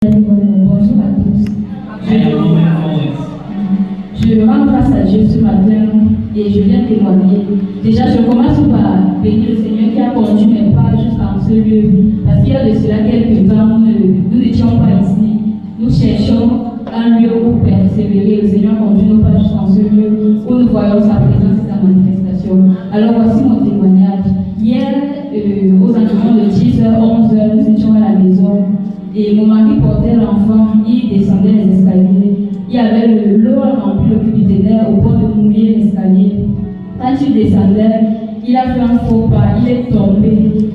Bonjour à tous. Je rends grâce à Dieu ce matin et je viens témoigner. Déjà, je commence par bénir le Seigneur qui a conduit mes pas jusqu'à ce lieu. Parce qu'il y a de cela quelques temps, nous n'étions pas ici. Nous cherchons un lieu où persévérer. Le Seigneur conduit nos pas jusqu'à ce lieu où nous voyons sa présence et sa manifestation. Alors voici mon témoignage. Hier, aux environs de 10h, 11h, nous étions à la maison. Et mon mari portait l'enfant, il descendait les escaliers. Il y avait l'eau remplie le cubiténaire au point de mouiller l'escalier. Quand il descendait, il a fait un faux pas, il est tombé.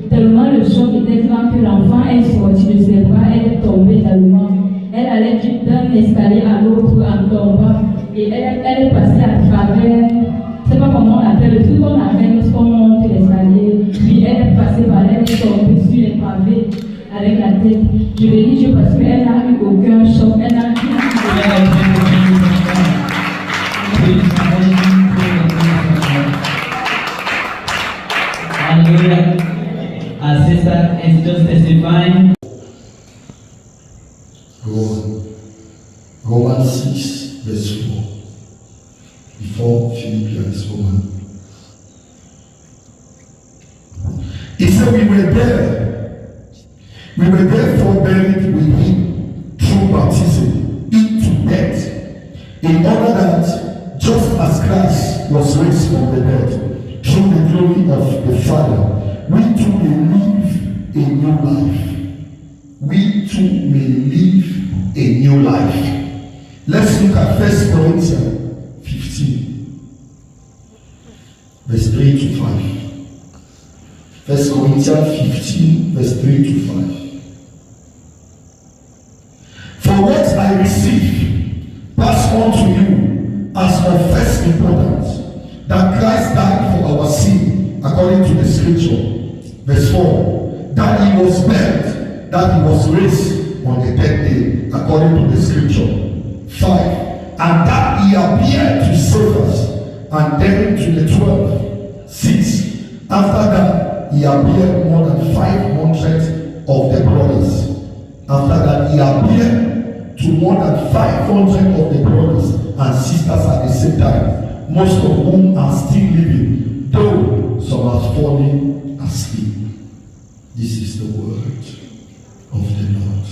Tellement le choc était grand que l'enfant est sorti de ses bras, elle est tombée tellement. Elle allait d'un escalier à l'autre en tombant. Et elle est passée à travers, je ne sais pas comment on appelle, le truc qu'on appelle lorsqu'on monte l'escalier. Puis elle est passée par elle, elle est tombée sur les pavés avec la tête. Je bénis Dieu parce qu'elle n'a eu aucun choc. Elle n'a eu Hallelujah. Our sister is just testifying. Romans 6, verse 4. Before Philippians, Romans. He said we were there. We were therefore buried with him through baptism into death, in order that, just as Christ was raised from the dead through the glory of the Father, we too may live a new life. We too may live a new life. Let's look at 1 Corinthians 15, verse 3 to 5. 1 Corinthians 15, verse 3 to 5. For what I received, pass on to you as of first importance, that Christ died for our sin, according to the scripture. Verse 4. That he was buried, that he was raised on the third day, according to the scripture. 5. And that he appeared to save us, and then to the 12. 6. After that, he appeared more than 500 of the brothers. After that, he appeared to more than 500 of the brothers and sisters at the same time, most of whom are still living, though some have fallen asleep. This is the word of the Lord.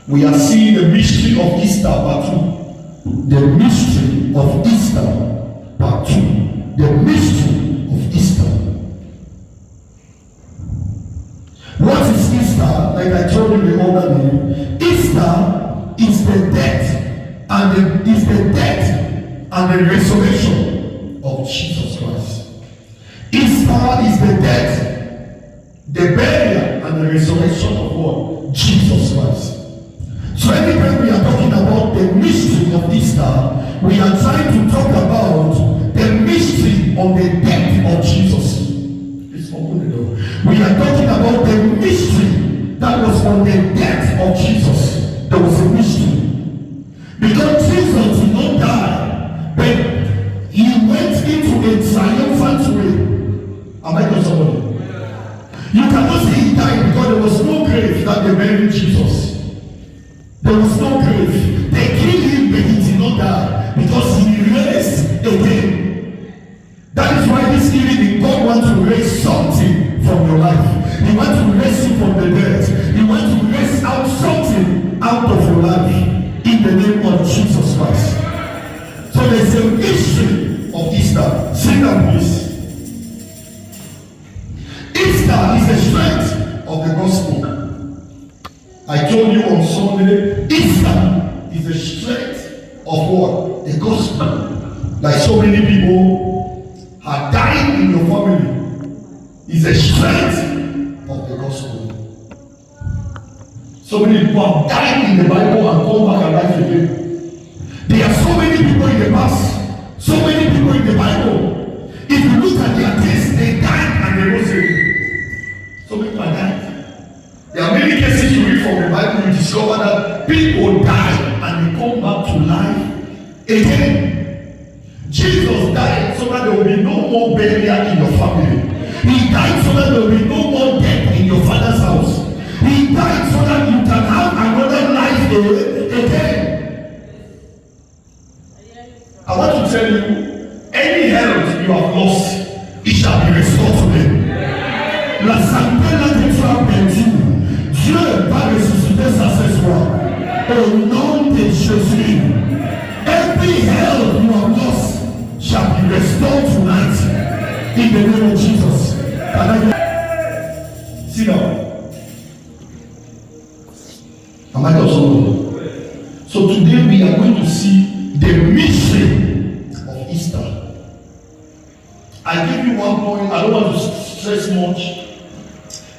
We are seeing the mystery of Easter part 2. The mystery of Easter part 2. The mystery of Easter. What is Easter? Like I told you the other day, Easter is the death and the resurrection of Jesus Christ. Easter is the death, the burial, and the resurrection of what? Jesus Christ. So anytime we are talking about the mystery of Easter, we are trying to talk about the mystery of the death of Jesus. Please open the door. We are talking about the mystery that was on the death of Jesus. There was a mystery. Because Jesus did not die, but he went into a triumphant way. Am I going somebody? You cannot say he died because there was no grave that they buried Jesus. There was no grave. They killed him, but he did not die because he raised again. That is why this evening God wants to raise something from your life. He wants to raise you from the dead. He wants to raise out something out of your life in the name of Jesus Christ. So there's a mystery of Easter. Sit down, please. Easter is the strength of the gospel. I told you on Sunday, Easter is the strength of what? The gospel. Like so many people are dying in your family. Is the strength of the gospel. So many people have died in the Bible and come back alive again. There are so many people in the past, so many people in the Bible. If you look at their case, they died and they rose again. So many people died. There are many cases you read from the Bible, you discover that people die and they come back to life again. Jesus died so that there will be no more burial in your family. He died so that there will be no more death in your father's house. He died so that you can have another life again. I want to tell you, any health you have lost, it shall be restored today. La santé là que tu as perdu, Dieu va ressusciter ça ce soir. Au nom de Jésus. Every health you have lost shall be restored tonight. In the name of Jesus. Sit down. Am I also? So today we are going to see the mystery of Easter. I give you one point. I don't want to stress much.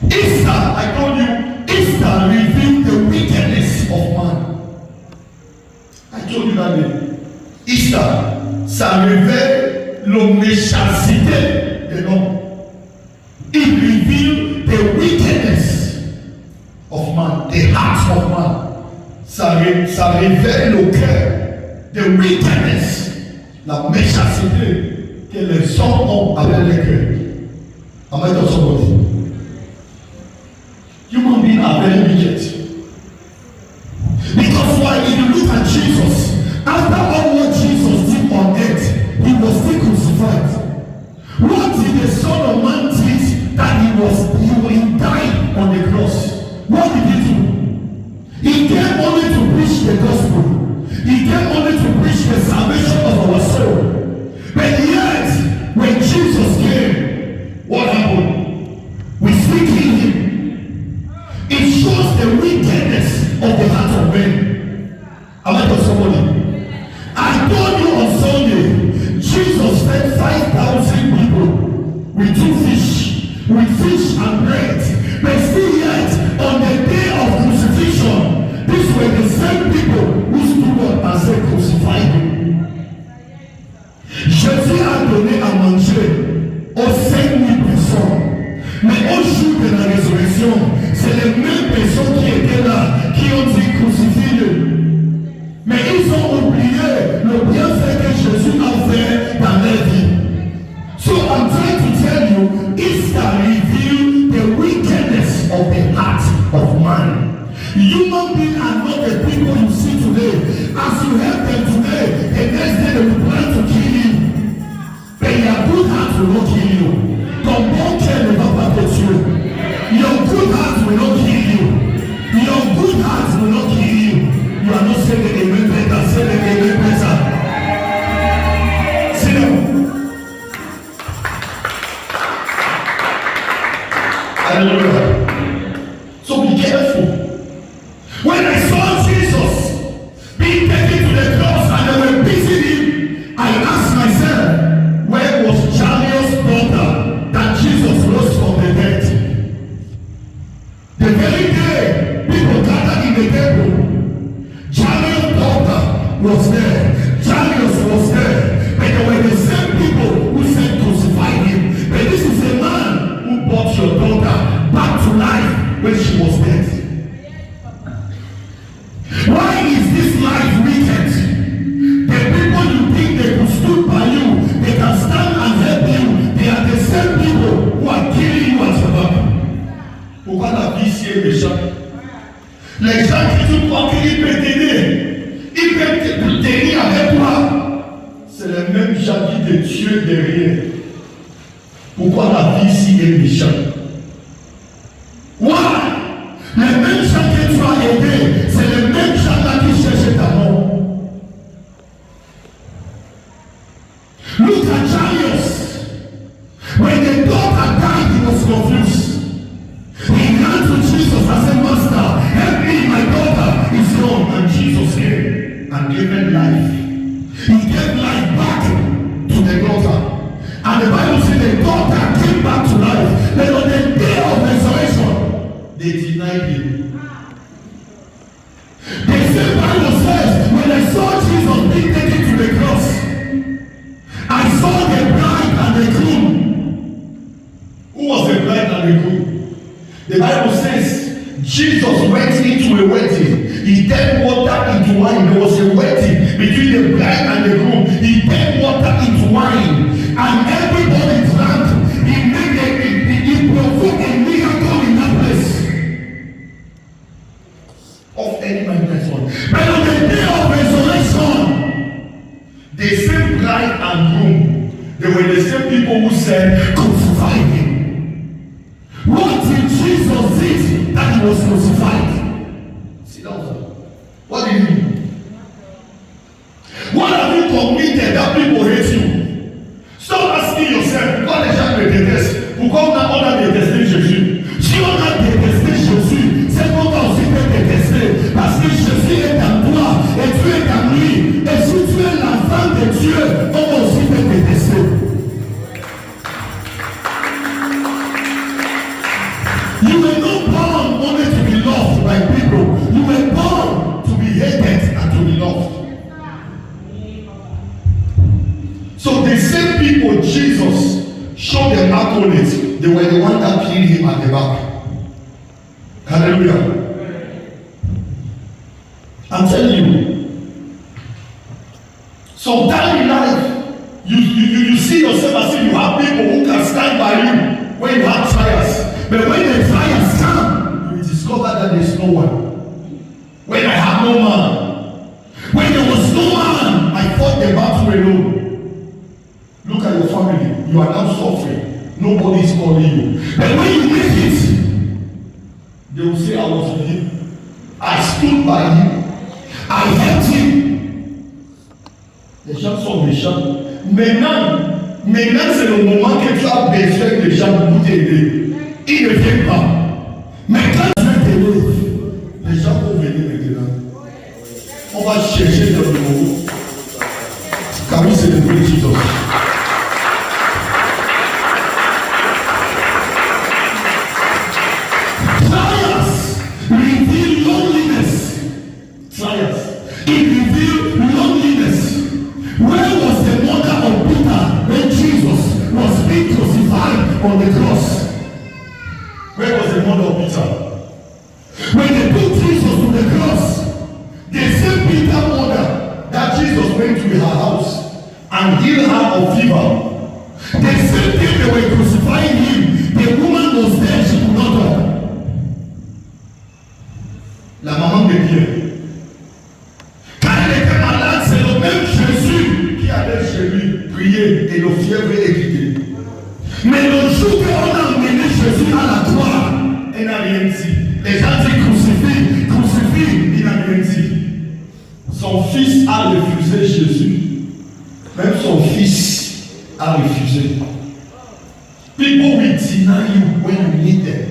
Easter, I told you, Easter revealed the wickedness of man. I told you that day. Easter, ça révèle la méchanceté de l'homme. It revealed the wickedness of man, the heart of man. Ça révèle le cœur, the wickedness, la méchanceté que les hommes ont avec le cœur. Am I talking somebody? Human beings are very wicked. Because why? If you look at Jesus, after all what Jesus did on earth, he was still crucified. What did the Son of Man teach that he will die on the cross? What did he do? He came only to preach the gospel. He came only to preach the salvation of our soul. But yet, when Jesus came, what happened? We still kill him. It shows the wickedness of the heart of men. Am I to somebody? I told you on Sunday, Jesus fed 5,000 people with 2 fish, and bread. But still yet, on the day of crucifixion, these were the same people who stood up and said, crucify him. Jésus a donné à manger aux 5,000 personnes. Mais au jour de la résurrection, c'est les mêmes personnes qui étaient là, qui ont dit crucifie-le. Mais ils ont oublié le bienfait que Jésus a fait dans leur vie. So I'm trying to tell you, Easter reveals the wickedness of the heart of man. Human beings are not the people you see today. As you help them today, the next day they will plan to kill you. But your good heart will not kill you. Ton bon cœur ne va pas te tuer. Your good heart will not kill you. Your good heart will not kill you. You are not saying the amen better. Say the amen better. Sit down. Hallelujah. So be careful. When I saw Jesus being taken to the cross and they were beating him, I asked myself, where was Jairus' daughter that Jesus rose from the dead? The very day people gathered in the temple, Jairus' daughter was there. Jairus was there. But they were the same people who said crucify him. But this is a man who brought your daughter back to life when she was dead. Why is this life wicked? The people you think they could stood by you, they can stand and help you, they are the same people who are killing you at your back. Pourquoi la vie si est méchante? Les gens qui te croient qu'il peut t'aider, il peut te tenir avec toi. C'est les mêmes gens qui te tuent derrière. Pourquoi la vie si est méchante? Why? Les mêmes gens que tu as aidés, c'est les mêmes gens là qui cherchent ta mort. Look at Jairus. When the daughter died, he was confused. He ran to Jesus and said, Master, help me, my daughter is gone. And Jesus came and gave her life. He gave life back to the daughter. And the Bible says the daughter came back to life. But on the day of resurrection, they denied him. The same Bible says, when I saw Jesus being taken to the cross, I saw the bride and the groom. Who was the bride and the groom? The Bible says Jesus went into a wedding. He turned water into wine. There was a wedding between the bride and the groom. He turned water into wine. And everybody drank. He provoked a miracle in that place. of any mankind. But on the day of resurrection, the same bride and groom, they were the same people who said, crucify him. What did Jesus did that he was crucified? Sit down. What do you mean? What have you committed that people hate you? Stop asking yourself, pourquoi les gens me détestent? Pourquoi on a détesté Jésus? Si on a détesté Jésus, c'est qu'on va aussi te détester. Parce que Jésus est en toi et tu es en lui. Et si tu es l'enfant de Dieu, on va aussi te détester. You were not born only to be loved by people. You were born to be hated and to be loved. So the same people Jesus showed them accolades. They were the ones that killed him at the back. Hallelujah. I'm telling you. Sometimes in life, you see yourself as if you have people who can stand by you when you have trials. But when the trials come, you will discover that there is no one. When I have no man, when there was no man, I fought the battle alone. Look at your family. You are now suffering. Nobody is calling you. But when you make it, they will say, I was with him. I stood by him. I helped him. Les gens sont méchants. Maintenant c'est le moment que tu as besoin des gens pour t'aider. Ils ne viennent pas. Mais quand tu veux t'aider, les gens vont venir maintenant. On va chercher le numéro. Car oui, c'est le vrai Jesus. It revealed loneliness. Where was the mother of Peter when Jesus was being crucified on the cross? Where was the mother of Peter? When they put Jesus to the cross, the same Peter mother that Jesus went to her house and healed her of fever, the same day they were crucifying him, the woman was there, she could not talk. La maman de Pierre. Chez lui, prier et le fièvre est quitté. Mais le jour qu'on a emmené Jésus à la croix, il n'a rien dit. Les gens disent crucifie, il n'a rien dit. Son fils a refusé Jésus. Même son fils a refusé. People will deny you when you need them.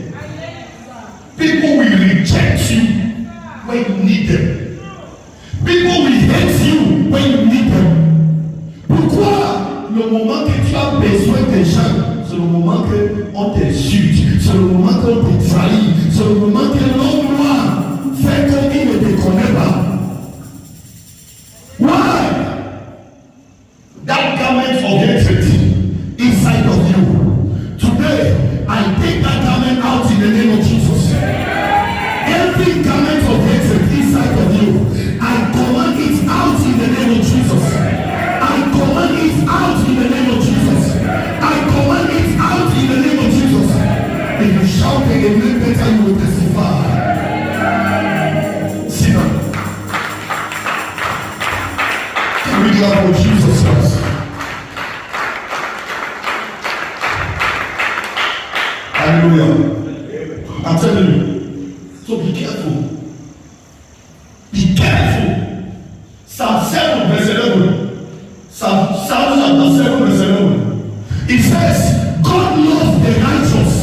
People will reject you when you need them. People will hate you when you need them. Pourquoi le moment que tu as besoin des gens, c'est le moment qu'on t'insulte, c'est le moment qu'on te trahit, c'est le moment que l'homme noir fait comme il ne te connaît pas. Why? That garment of hatred inside of you. Today, I take that garment out in the name of Jesus. Every garment of hatred inside of you, I command it out in the name of Jesus. I command it out in the name of Jesus. I command it out in the name of Jesus. If you shout the amen better, you will testify. Sit down. Can we clap for Jesus Christ? Hallelujah. I'm telling you. So be careful. Be careful. Psalm 7 verse 11. Psalm chapter 7 verse 11. It says, God loves the righteous,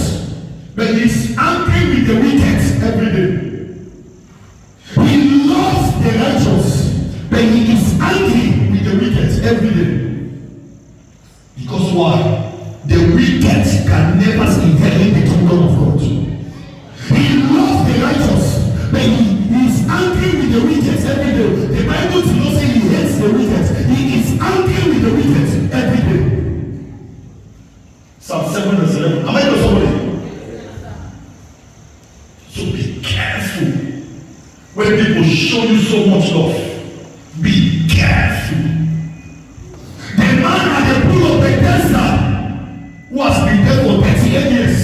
but he is angry with the wicked every day. He loves the righteous, but he is angry with the wicked every day. Because why? The wicked can never inherit the kingdom of God. He loves the righteous, but he is angry with the wicked every day. The Bible does not say he hates the wicked. He is angry with the wicked every day. Psalm 7 verse 11. Am I to somebody? So be careful when people show you so much love. Be careful. The man at the pool of Bethesda was been there for 38 years.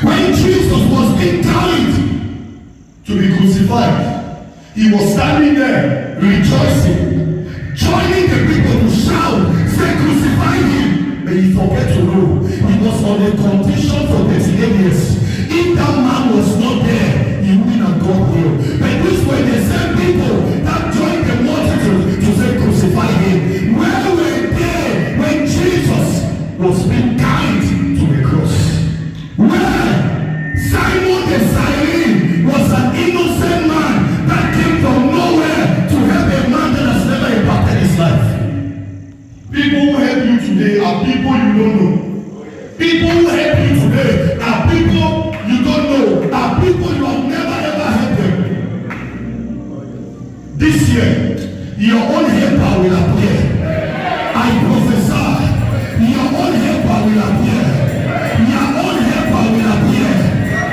When Jesus was being carried to crucified, he was standing there rejoicing, joining the people to shout, say, crucify him. But he forget to know he was on a condition for 38 years. If that man was not there, he wouldn't have got healed. But these were the same people that joined the multitude to say, crucify him. Where were they when Jesus was being carried to the cross? Where Simon the Cyrene was an innocent man that came from nowhere to help a man that has never impacted his life. People who help you today are people you don't know. People who help you today are people you don't know, are people you have never ever helped them. This year, your own helper will appear. I prophesy, your own helper will appear. Your own helper will appear.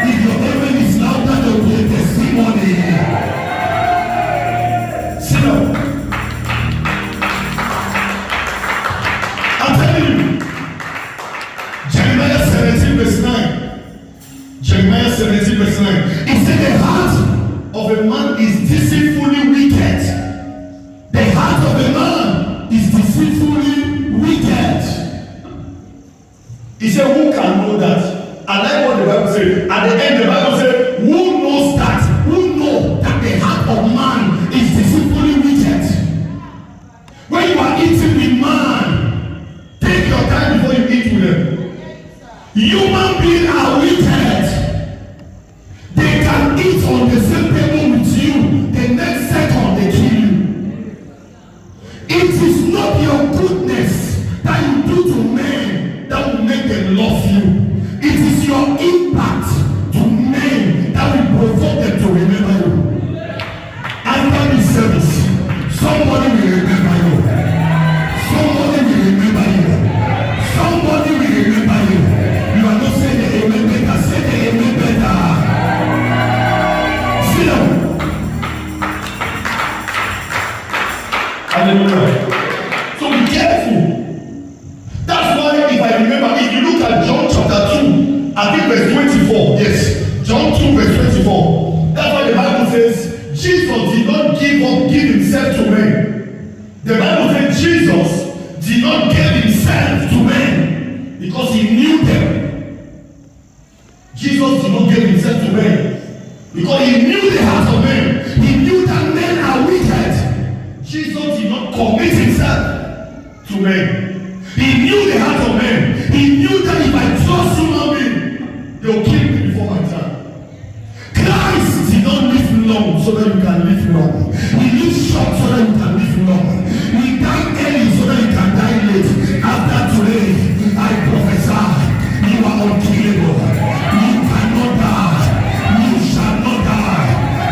If your heaven is louder, there will be a testimony. Sit down. I'm telling you, Jeremiah 17 verse 9. Jeremiah 17 verse 9. It said the heart of a man is deceitfully wicked. The heart of a man is deceitfully wicked. He said, who can know that? I like what the Bible says. At the end, the Bible says, who knows that? Who knows that the heart of man is deceitfully wicked? When you are eating with man, take your time before you eat with them. Human beings are wicked. They can eat on the same table with you. The next second, they kill you. It is not your goodness that you do to men that will make them love you. It is your impact to men that will provoke them to remember you. After this service, somebody will remember you. Somebody will remember you. Somebody will remember you. You are not saying the amen better. Say the amen better. Sit down. Hallelujah. So be careful. That's why, if I remember, if you look at John chapter 2, I think verse 24, yes, John 2 verse 24, that's why the Bible says Jesus did not give himself to men. The Bible says Jesus did not give himself to men because he knew them. Jesus did not give himself to men because he knew the heart of men. He knew that men are wicked. Jesus did not commit himself to men. He knew the heart of men. He knew that if I trust human being, they will kill me before my time. Christ did not live long so that you can live long. He lived short so that you can live long. He died early so that you can die late. After today, I prophesy, you are unkillable. You cannot die. You shall not die.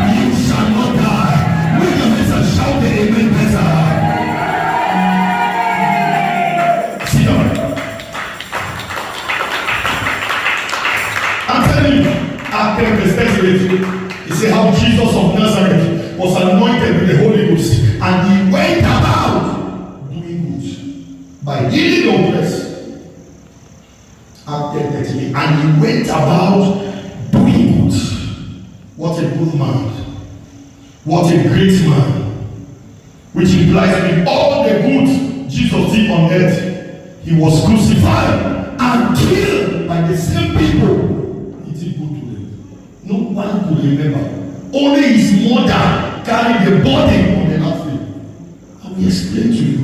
You shall not die. When your hands are shout the amen better. Act 10 verse 38. He said how Jesus of Nazareth was anointed with the Holy Ghost, and he went about doing good by healing the oppressed. Act 10 38. And he went about doing good. What a good man. What a great man. Which implies with all the good Jesus did on earth, he was crucified and killed by the same people. No one could remember. Only his mother carried the body on the last day. I will explain to you.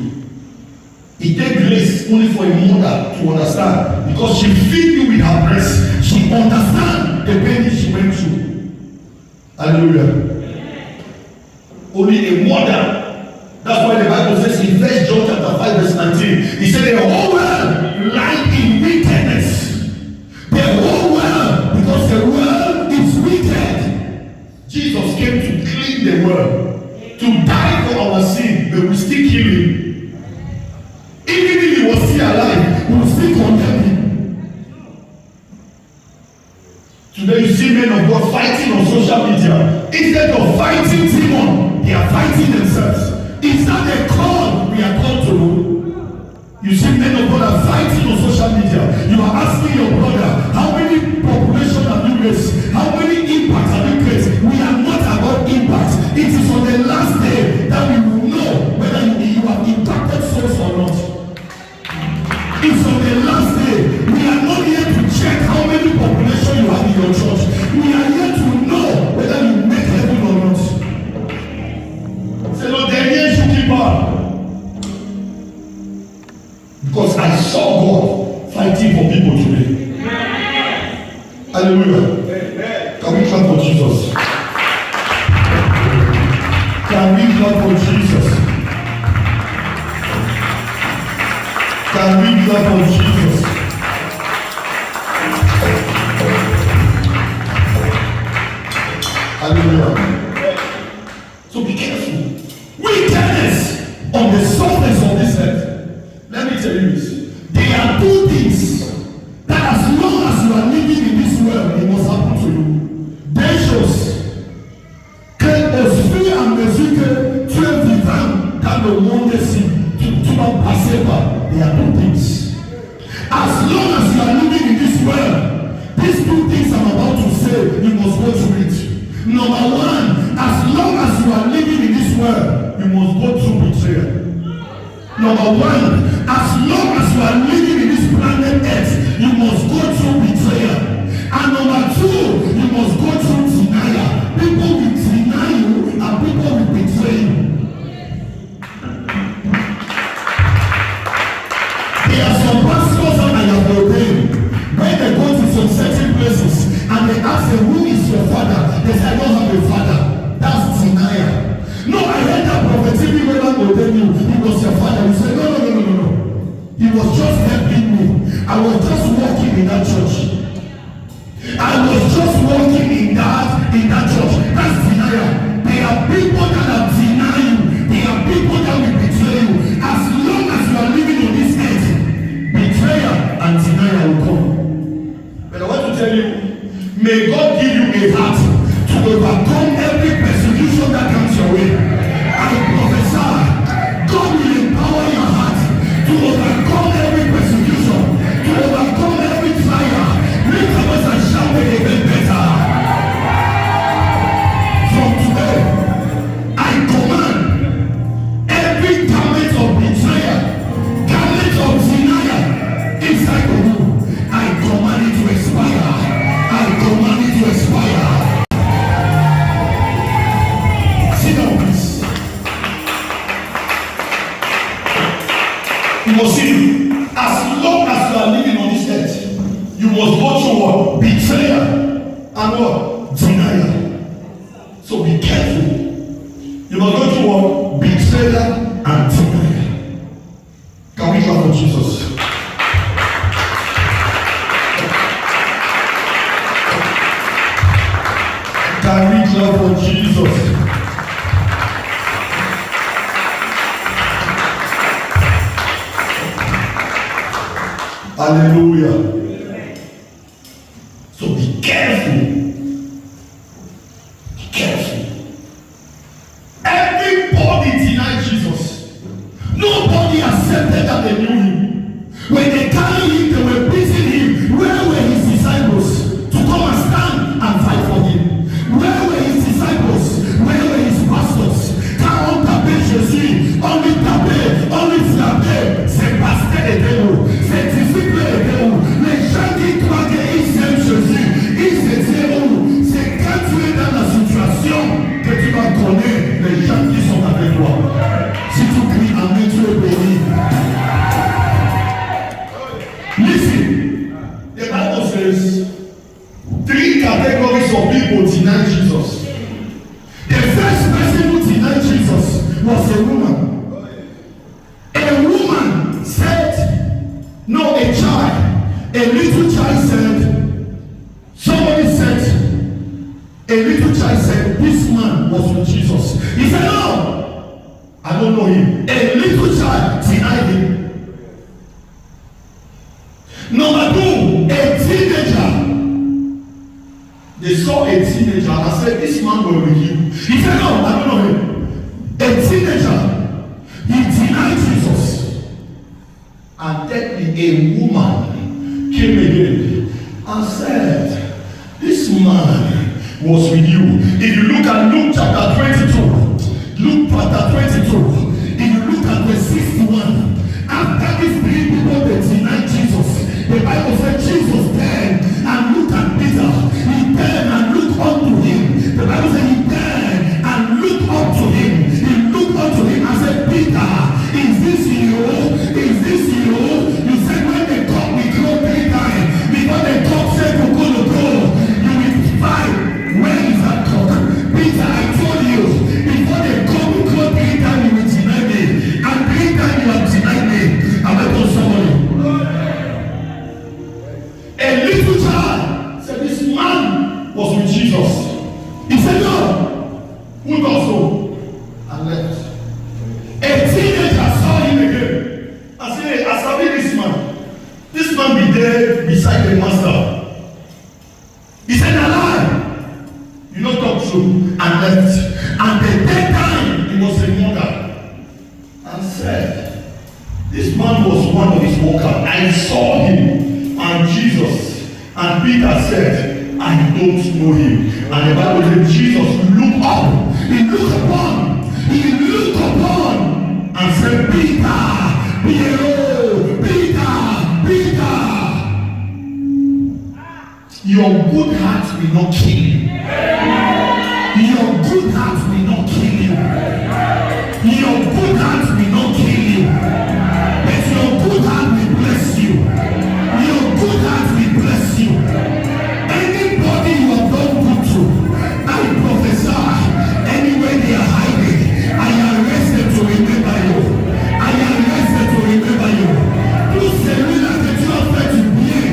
It takes grace only for a mother to understand, because she feed you with her breast. She understands the pain she went through. Hallelujah. Only a mother. That's why the Bible says in 1 John chapter 5 verse 19, he said the whole world lies in wickedness. The whole world, because the world is wicked. Jesus came to clean the world, to die for our sin, but we still kill him. Even if he was still alive, we will still condemn him. Today you see men of God fighting on social media. Instead of fighting demons, they are fighting themselves. Is that a call we are called to? You see men of God are fighting on social media. You are asking your brother, how many population have you raised? How many impacts have you created? We are not about impact. people today. Hallelujah. Can we clap for Jesus? Can we clap for Jesus? Can we clap for Jesus? Hallelujah. So be careful. Wickedness on the surface of this earth. Let me tell you this. There are two things that as long as you are living in this world, it must happen to you. Des choses que au fur et à mesure que tu es vivant dans le monde-ci, tu vas passer par. There are two things. As long as you are living in this world, these two things I'm about to say, you must go through it. Number one, as long as you are living in this world, you must go through betrayal. Number one, as long as you are living in this planet Earth, you must go through betrayal. And number two, you must go through denial. People will deny you and people will betray you. There are some pastors that I have ordained. When they go to some certain places and they ask them, who is your father? They say, I don't have a father. That's denial. No, I heard that prophetically when I ordained you, he was your father. You say, no. He was just helping me. I was just working in that church. I was just working in that church. That's denial. There are people that are denying you. There are people that will betray you. As long as you are living on this earth, betrayal and denial will come. But I want to tell you, may God give you a heart to overcome every persecution that comes your way. I prophesy, God will empower your heart to overcome every persecution, to overcome every trial. Lift up us and shout it even better. From today, I command every garment of betrayal, garment of denial inside of you. I command it to expire. I command it to expire. Sit down, please. You must see, as long as you are living on this earth, you must go through what? Betrayal and what? Denial. So be careful. You must go through what? Betrayal and denial. Can we clap for Jesus? Can we clap for Jesus? Hallelujah. So be careful. Be careful. Everybody denied Jesus. Nobody accepted that they knew him. When they carried him, they were beating him. Where were his disciples to come and stand and fight for him? Where were his disciples? Where were his pastors? Quand on tapait Jésus, on lui tapait, on lui frappait. Ses pasteurs étaient où? Ses disciples étaient où? Les gens qui croient qu'ils aiment Jésus, ils étaient où? C'est quand tu es dans la situation que tu vas connaître les gens qui sont avec toi. Si tu cries Amen, tu es béni. Listen, the Bible says 3 categories of people deny Jesus. The first person who denied Jesus was a woman. A woman said, no, a child, a little child said, somebody said, a little child said, this man was with Jesus. He said, no, I don't know him. A little child denied him. Number 2, a teenager. They saw a teenager and said, this man was with you. He said, no, I don't know him. A teenager, he denied Jesus. And then a woman came again and said, this man was with you. If you look at Luke chapter 22, Luke chapter 22, if you look at verse 61, after these 3 people they denied Jesus, the Bible said Jesus turned and looked at Peter. He turned and looked unto him. The Bible said he turned and looked up to him. He looked up to him and said, Peter, is this you? Is this you? You said when they called me 3 times. room and left. And the third time, it was a mother and said, this man was one of his workers. I saw him, and Jesus and Peter said, I don't know him. And the Bible said, Jesus looked up, he looked upon, and said, Peter, Peter, your good heart will not kill you. Your good heart will not kill you. Your good heart will not kill you. But your good heart will bless you. Your good heart will bless you. Anybody you have done good to, I prophesy, anywhere they are hiding, I arrest them to remember you. I arrest them to remember you. Tout celui-là que tu as fait du bien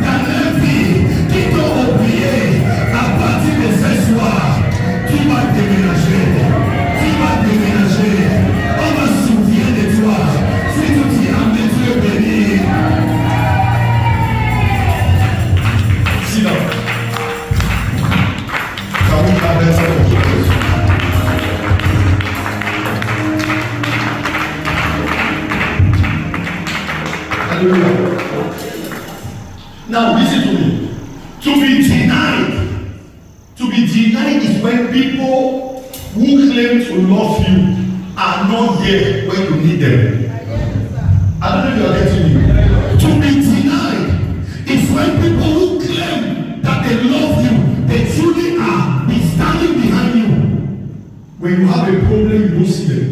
dans leur vie, qui t'ont oublié, à partir de ce soir, tu vas déménager. Tu vas déménager. On va se souvenir de toi. Si tu t'y amènes, Dieu béni. Sinon, quand vous traversez votre chose, hallelujah. Now listen to me. To be denied is when people who claim to love you are not there when you need them. I don't know if you are getting me. To be denied is when people who claim that they love you, they truly are, be standing behind you. When you have a problem, you don't see them.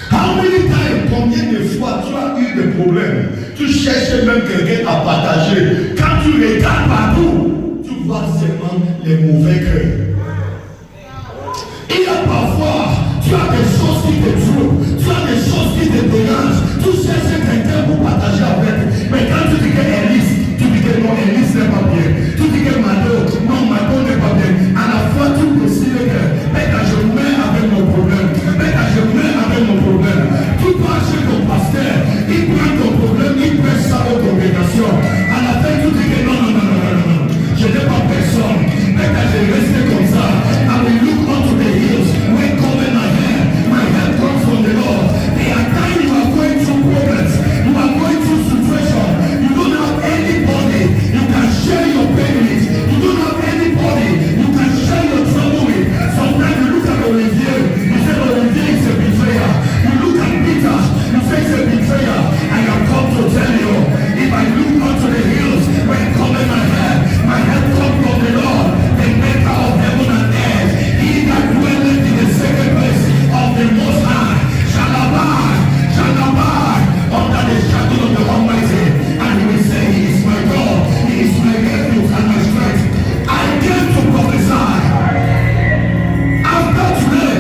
How many times, combien de fois tu as eu des problèmes, tu cherches même quelqu'un à partager. Quand tu regardes partout, tu vois seulement les mauvais cœurs. Il y a parfois, tu as des choses qui te trouvent, tu as des choses qui te dérangent, tu cherches quelqu'un pour partager avec. Mais quand tu dis que Élise, tu dis que non, Élise n'est pas bien. Tu dis que Mado, non, Mado n'est pas bien. À la fois, tu décides que, mais quand je mets avec mon problème, tu pars chez ton pasteur, il prend ton problème, il prête ça aux congrégations. À la fin, tu dis que non, je n'ai pas personne. Mais quand je reste comme ça, I will look unto the hills, when coming my help comes from the Lord. There are times you are going through problems, you are going through situation, you don't have anybody you can share your pain with, you don't have anybody you can share your trouble with. Sometimes you look at Olivier, you say Olivier is a betrayer. You look at Peter, you say he's a betrayer. I have come to tell you, if I look unto the hills, when coming my help comes from the Lord, the maker of heaven and earth. He that dwelleth in the secret place of the Most High shall abide under the shadow of the Almighty. And he will say, he is my God, he is my refuge and my strength. I came to prophesy. After today,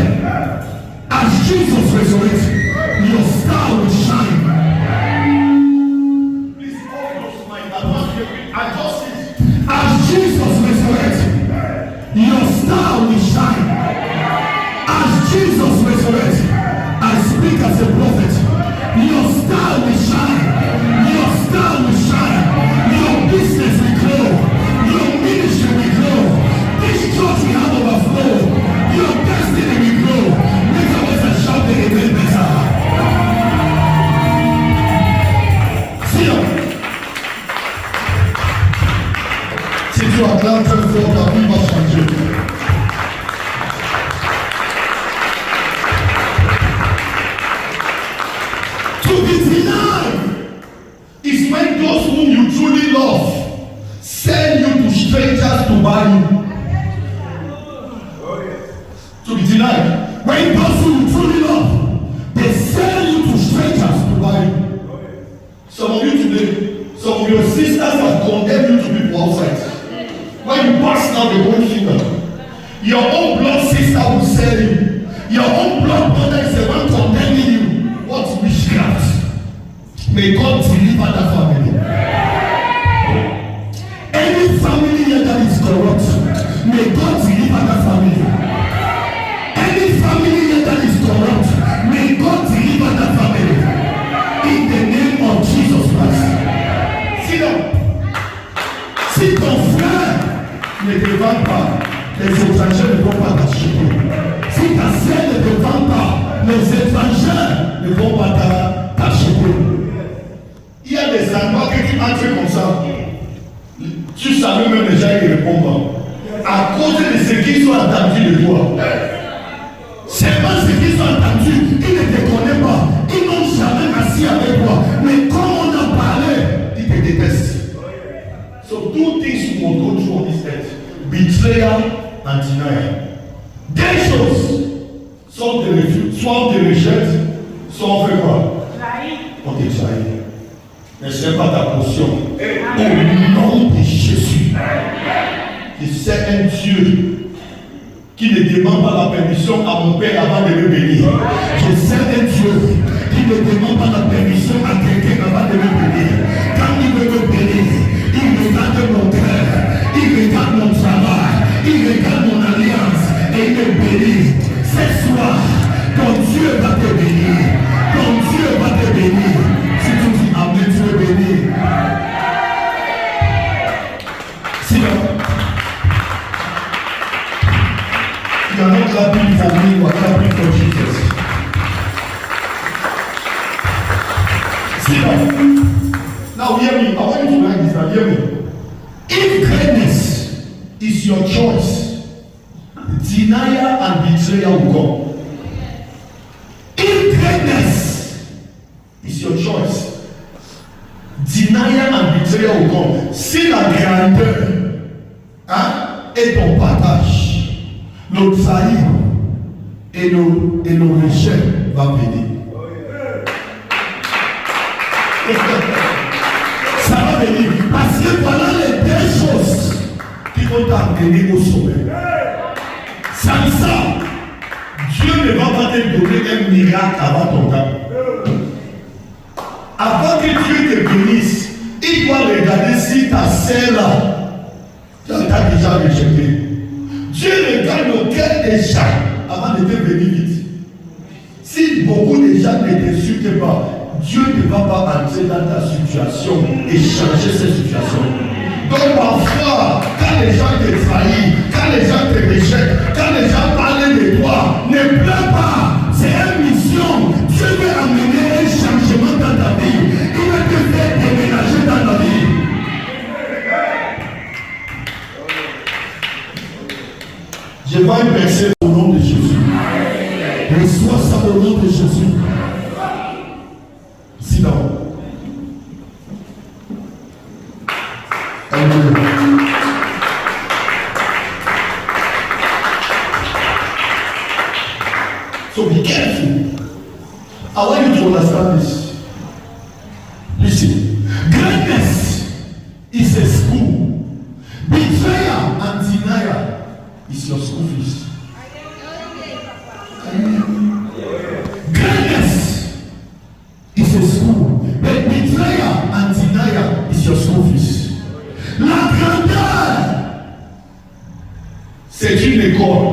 as Jesus resurrects, your star will shine. Please open your mind. I just see. As Jesus resurrects, your star will shine. As Jesus resurrects, I speak as a prophet. Your star will shine. Your star will shine. Your business will grow. Your ministry will grow. This church will have overflow. Your destiny will grow. Make a voice and shout the amen better. Si tu acclames très fort, ta vie va changer. To be denied is when those whom you truly love send you to strangers to buy you. To be denied, when those whom you truly love, they sell you to strangers to buy you. Some of you today, some of your sisters have condemned you to people outside. When you pass now the whole finger, your own blood sister will sell you. Your own blood brother is the one condemning you. What witchcraft? May God deliver that family. Any family here that is corrupt, may God deliver that family. Any family here that is corrupt, may God deliver that family. In the name of Jesus Christ. Sit down. Si ton frère ne te vend pas, les étrangers ne vont pas ont entendu de toi. Seulement ceux qui ont entendu, ils ne te connaissent pas. Ils n'ont jamais assis avec toi. Mais comme on en parlait, ils te détestent. So two things you will go through on this earth. Betrayal and denial. Deux choses. Soit on te refuse, soit on te rejette, soit on fait quoi? On te trahit. Mais ce n'est pas ta portion. Au nom de Jésus. Je sais un Dieu qui ne demande pas la permission à mon Père avant de me bénir. Je sais un Dieu qui ne demande pas la permission à quelqu'un avant de me bénir. Quand il veut me bénir, il regarde mon cœur, il regarde mon travail, il regarde mon alliance et il me bénit. Ce soir, ton Dieu va te bénir. Ton Dieu va te bénir. Si tu dis Amen, tu es béni. Sinon, you are not clapping for me, you are clapping for Jesus. Sit down. Now hear me. I want you to write this down. Hear me. If greatness is your choice, denial and betrayal will come. If greatness is your choice, denial and betrayal will come. Si la grandeur est ton partage, nos trahis et nos rejets va venir. Ça va venir parce que voilà les deux choses qui vont t'amener au sommet. Sans ça, Dieu ne va pas te donner un miracle avant ton temps. Avant que Dieu te bénisse, il doit regarder si ta sœur là, tu as déjà rejeté. Dieu regarde le cœur des gens avant de te bénir vite. Si beaucoup de gens ne te suivent pas, Dieu ne va pas entrer dans ta situation et changer cette situation. Donc parfois, quand les gens te trahissent, quand les gens te rejettent, quand les gens parlent de toi, ne pleure pas. C'est une mission. Dieu veut amener un changement dans ta vie. Il veut te faire déménager dans ta vie. Je vais un verset au nom de Jésus. Reçois ça au nom de Jésus. Sinon. So be careful. I want you to understand this. Listen. Greatness is a school. Betrayal and denial is your school fees. Greatness is a school. But betrayal and denial is your school fees. La grandeur, c'est une école.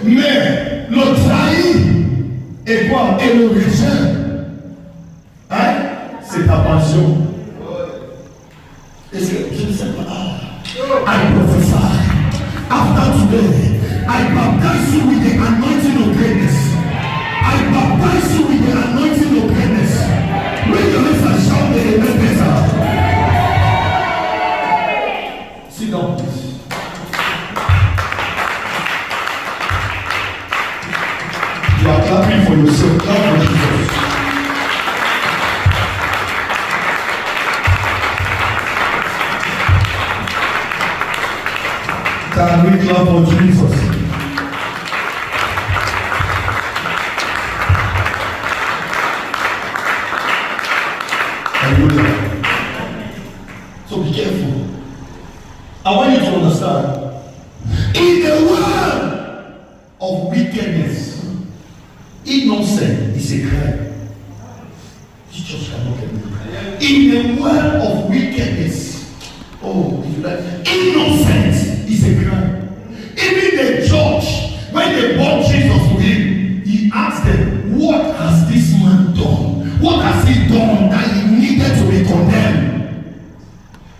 Mais le trahi et quoi? Et le rejet, c'est ta pension. Est-ce que je ne sais pas? I prophesy. After today, I baptize you with the anointing of greatness. I baptize you with the anointing of greatness. When your lips are shout the amen better. Sit down, please. You are clapping for yourself. Clap for Jesus. Can we clap for Jesus? Hallelujah. So be careful. I want you to understand. In the world of wickedness, innocent is a crime. Jesus cannot get it. In the world of wickedness, if you like, innocent is a crime. Even the judge, when they brought Jesus to him, he asked them, what has this man done? What has he done that he needed to be condemned?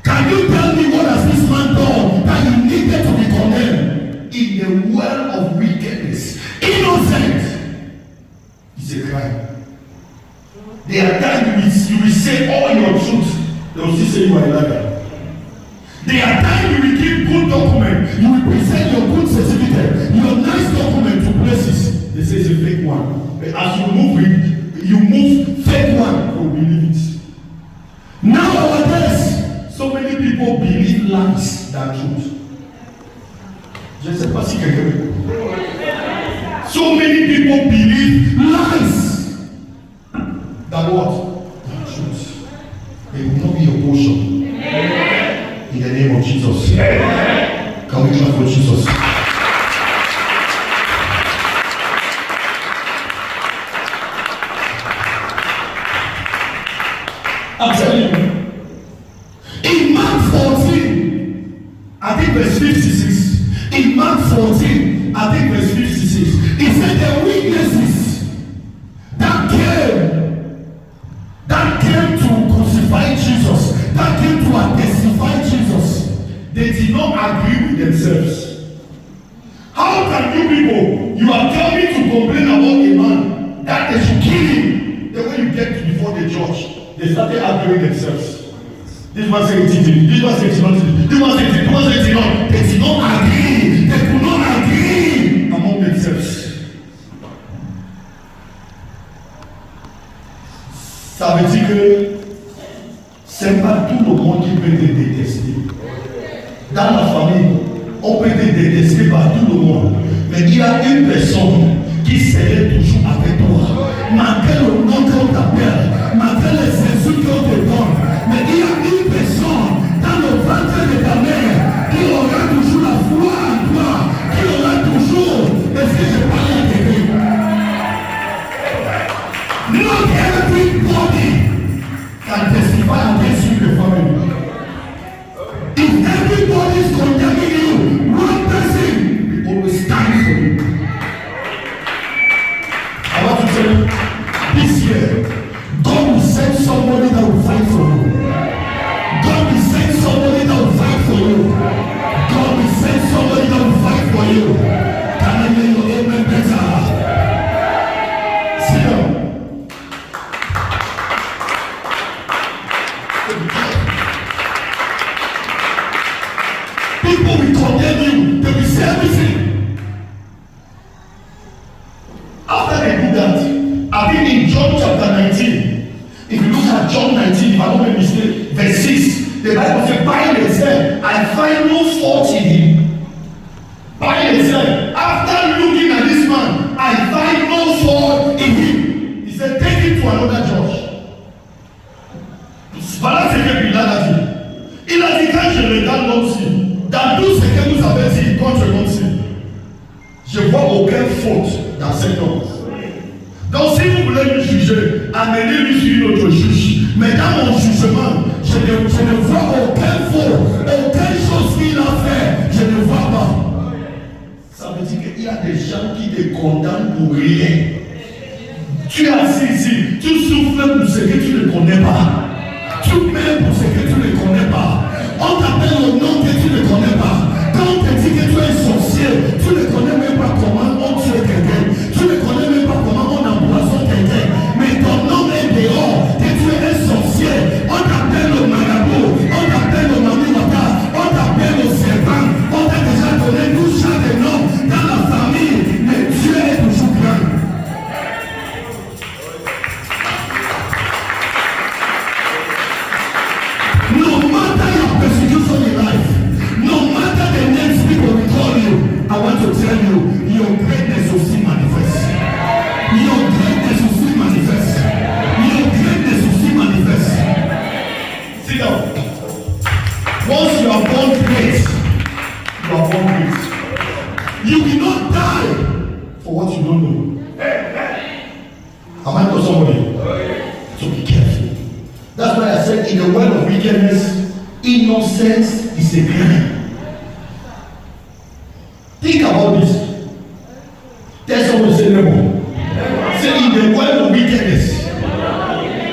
Can you tell me what has this man done that he needed to be condemned? In the world of wickedness, innocent is a crime. There are times you will say all your truth, they will still say you are a liar. There are times you will give good document, you will present your good certificate, your nice document to places. They say it's a fake one. But as you move fake one, you believe it. Nowadays, so many people believe lies than truth. Je ne sais pas si quelqu'un. So many people believe lies than what? Than truth. It will not be your portion. In the name of Jesus. Can we clap for Jesus? I'm telling you. In Mark 14, I think verse 56. In Mark 14, I think verse 56, he said the witnesses that came to crucify Jesus, that came to testify Jesus, they did not agree with themselves. How can you people, you are coming to complain about a man that they should kill him? Then when you get before the judge, they started arguing themselves. This one said it did, this one said it not, this one said it, this one said it not. They did not agree, they could not agree among themselves. Ça veut dire que c'est pas tout le monde qui peut te détester. Dans la famille, on peut te détester par tout le monde. Mais il y a une personne qui serait toujours avec toi. Malgré le nom qu'on t'appelle, malgré les insultes qu'on te donne. Mais il y a une personne dans le ventre de ta mère qui aura toujours la foi en toi, qui aura toujours. Est-ce que je parle à quelqu'un? Not everybody can testify against you, the family. If everybody is condemning you, one person will always stand for you. I want to tell you, this year, God will send somebody that will fight for you. God will send somebody that will fight for you. God will send somebody that will fight for you. Can I hear your amen better? Sit down. People will condemn you. They will say everything. After they do that, I think in John chapter 19, if you look at John 19, if I don't make mistake, verse 6, the Bible says, by himself, I find no fault in him. By himself, after looking at this man, I find no fault in him. He said, take him to another judge. Voilà ce que Pilate a dit. Il a dit, quand je regarde l'homme-ci, dans tout ce que vous avez dit contre l'homme-ci, je vois aucune faute dans cet homme. Donc si vous voulez me juger, amenez-lui sur une autre juge. Mais dans mon jugement, je ne vois aucun faute, aucune chose qu'il a fait, je ne vois pas. Ça veut dire qu'il y a des gens qui te condamnent pour rien. Tu es assis ici, tu souffres pour ce que tu ne connais pas. Tu meurs pour ce que tu ne connais pas. On t'appelle au nom que tu ne connais pas. Quand on te dit que tu es sorcier, tu ne connais même pas comment on tue quelqu'un. Tu ne connais même pas comment on empoisonne quelqu'un. Mais ton nom est dehors, que tu es un sorcier. On t'appelle le marabout, on t'appelle le mamouaka, on t'appelle le serpent. On t'a déjà donné tout ça de nom dans la famille. Mais Dieu est toujours grand. I want to tell you, your greatness will still manifest. Your greatness will still manifest. Your greatness will still manifest. Sit down. Once you are born great, you are born great. You will not die for what you don't know. Am I for somebody? So be careful. That's why I said in the world of wickedness, innocence is a crime. Think about this. Tell someone, say no. Say in the world of wickedness,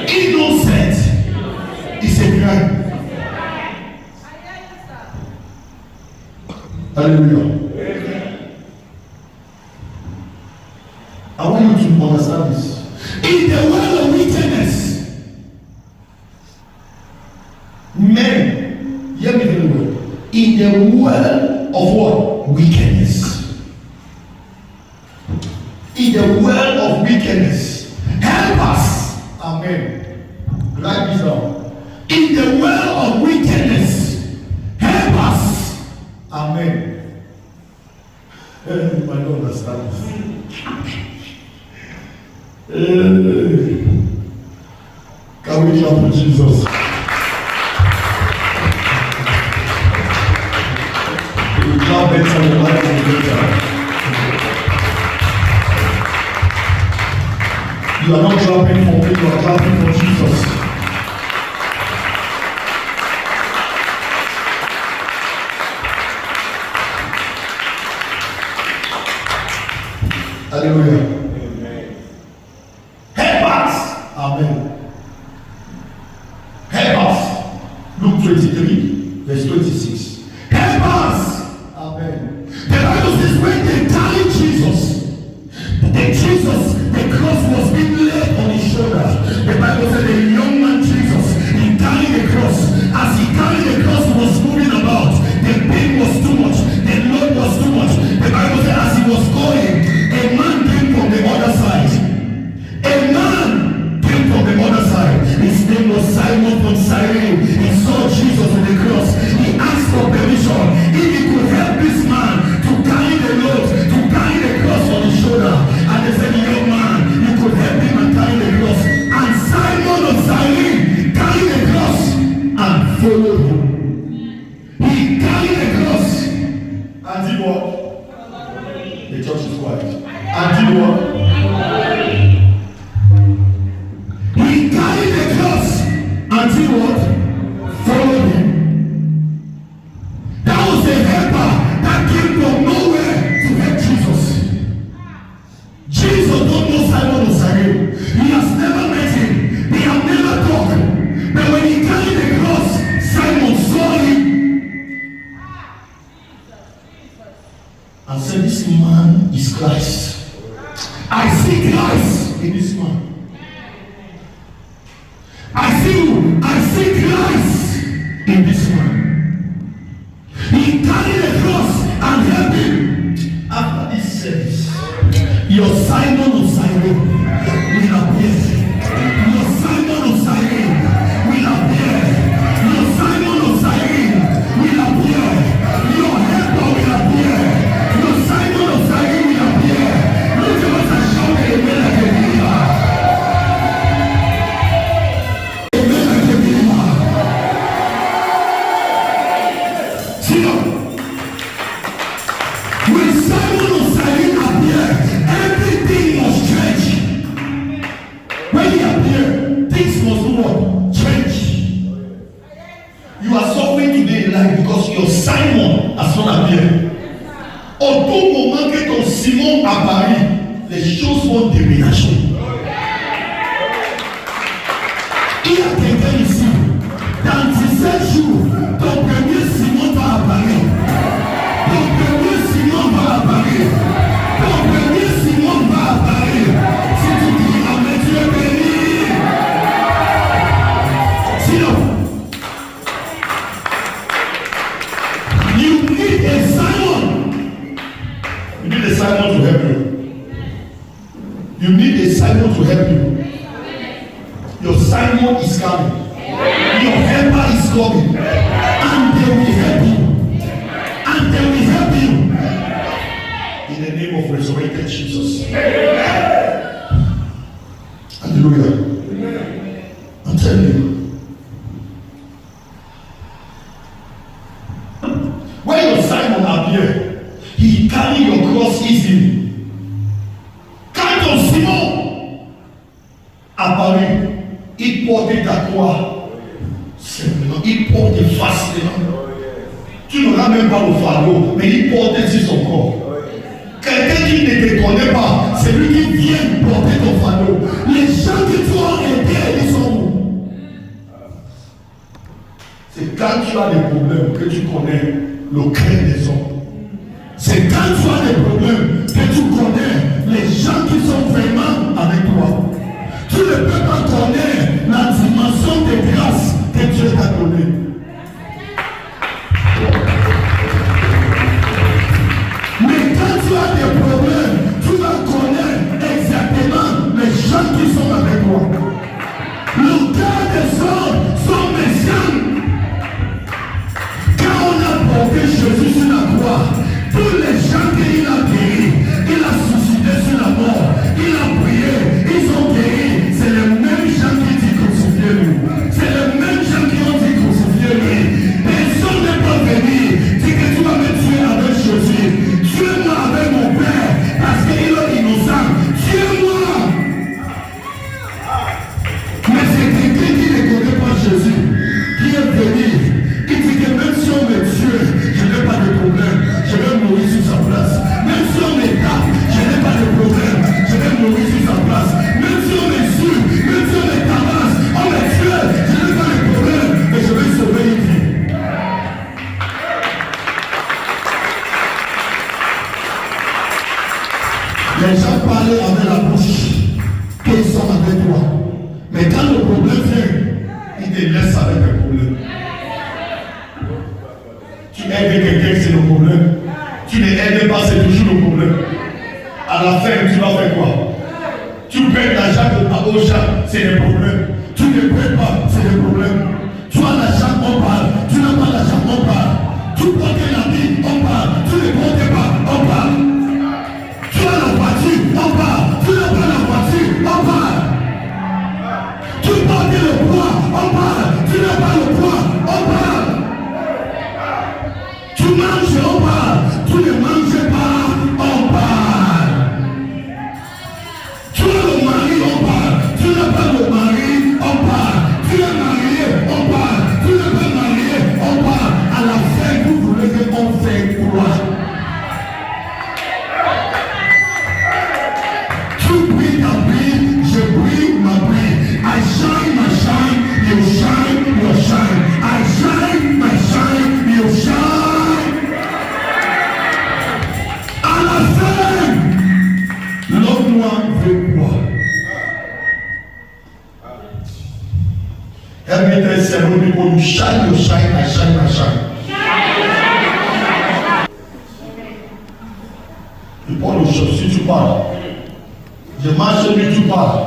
innocence is a crime. Hallelujah. I want you to understand this. In the world of wickedness, men, hear me very well. the world of what? Wickedness. In the world of wickedness. Help us. Amen. Write this down. In the world of wickedness. Help us. Amen. You might not understand this. Can we clap for Jesus? You clap better than life will better. You are not clapping for me, you are clapping for Jesus. Hallelujah. Amen. Help us. Amen. Help us. Luke 23, verse 26. Help us. Amen. The Bible says when they carried Jesus, the cross was being laid on his shoulder. The Bible said the young man Jesus, he carried the cross. As he carried the cross, he was moving about. The pain was too much. The load was too much. The Bible said as he was going, a man came from the other side. A man came from the other side. His name was Simon from Cyrene. He saw Jesus on the cross. He asked for permission if he could help this man to carry the load, to carry the cross on his shoulder. And they said, young man, you could help him and carry the cross. And Simon of Cyrene carried the cross and followed him. He carried the cross and did what? The church is quiet. And did what? He carried the cross and did what? Followed him. That was the helper that came from nowhere to help Jesus. Jesus don't know Simon of Cyrene. He has never met him. They have never talked. But when he carried the cross, Simon saw him and said, this man is Christ. I see Christ in this man. I see Christ in this man. He carried the cross and helped him. After this service, your Simon of Cyrene will appear. Your Simon of Cyrene will appear. Your Simon of Cyrene will appear. Your helper will appear. Your Simon of Cyrene will appear. Look at us and shout amen like a believer. Amen like a believer. See now. When Simon of Cyrene appeared, everything must change. When he appeared, things must do what? Change. You are suffering today in life because your Simon has not appeared. Au tout moment que ton Simon apparaît, les choses vont déménager. Il y a quelqu'un ici, dans 17 jours, ton premier Simon va apparaître. Ton premier Simon va apparaître. Ton premier Simon va apparaître. Si tu dis amen, tu es béni. Sinon, you need a Simon. You need a Simon to help you. You need a Simon to help you. Your Simon is coming. Your helper is coming. And they will help you. And they will help you. In the name of resurrected Jesus. Hallelujah. I'm telling you. When your Simon appeared, he carried your cross easily. Quand ton Simon apparut, il portait ta croix. Simplement, il portait facilement. Tu n'auras même pas le fardeau, mais il portait sur son corps. Quelqu'un qui ne te connaît pas, c'est lui qui vient porter ton fardeau. Les gens qui t'ont aidé, ils sont où? C'est quand tu as des problèmes que tu connais le cœur des hommes. C'est quand tu as des problèmes que tu connais les gens qui sont vraiment avec toi. Tu ne peux pas connaître la dimension de grâce que Dieu t'a donnée. Les gens parlent avec la bouche qu'ils sont avec toi. Mais quand le problème vient, ils te laissent avec le problème. Tu aides quelqu'un, c'est le problème. Tu ne aides pas, c'est toujours le problème. À la fin, tu vas faire quoi? Tu perds l'argent aux gens, c'est le problème. Tu ne paies pas, c'est le problème. Tu as l'argent, on parle. Tu n'as pas l'argent, on parle. Tu portes la vie, on parle. Tu ne portes pas, on parle. Tu as la voiture, on parle. Tu n'as pas la voiture, on parle. Tu portes le poids, on parle. Tu n'as pas le poids, on parle. Tu manges, on parle. Tu ne manges pas, on parle. Tu as le mari, on parle. Tu n'as pas le mari, on parle. Tu es marié, on parle. Tu n'es pas marié, on parle. À la fin, vous voulez qu'on fait quoi? Tu brilles ta brille, je brille ma brille. I shine my shine, you shine your shine. I shine my shine, you shine. À la fin, l'homme noir veut quoi? Help me tell several people, you shine your shine, I shine my shine. Tu parles aux choses, si tu parles. Je marche sur lui, tu parles.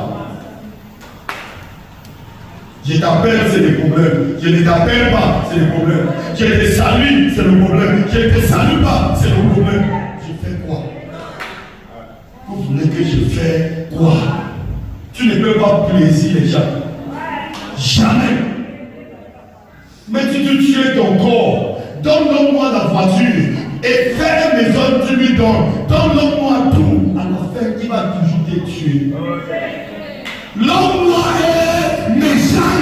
Je t'appelle, c'est le problème. Je ne t'appelle pas, c'est le problème. Je te salue, c'est le problème. Je ne te salue pas, c'est le problème. Je fais quoi? Vous voulez que je fasse quoi? Tu ne peux pas plaisir les gens. Jamais. Mais tu te tues ton corps. Donne-moi la voiture. Et fais la maison, tu lui donnes. Donne-moi tout. À la fin, il va toujours te tuer. L'homme noir est méchant.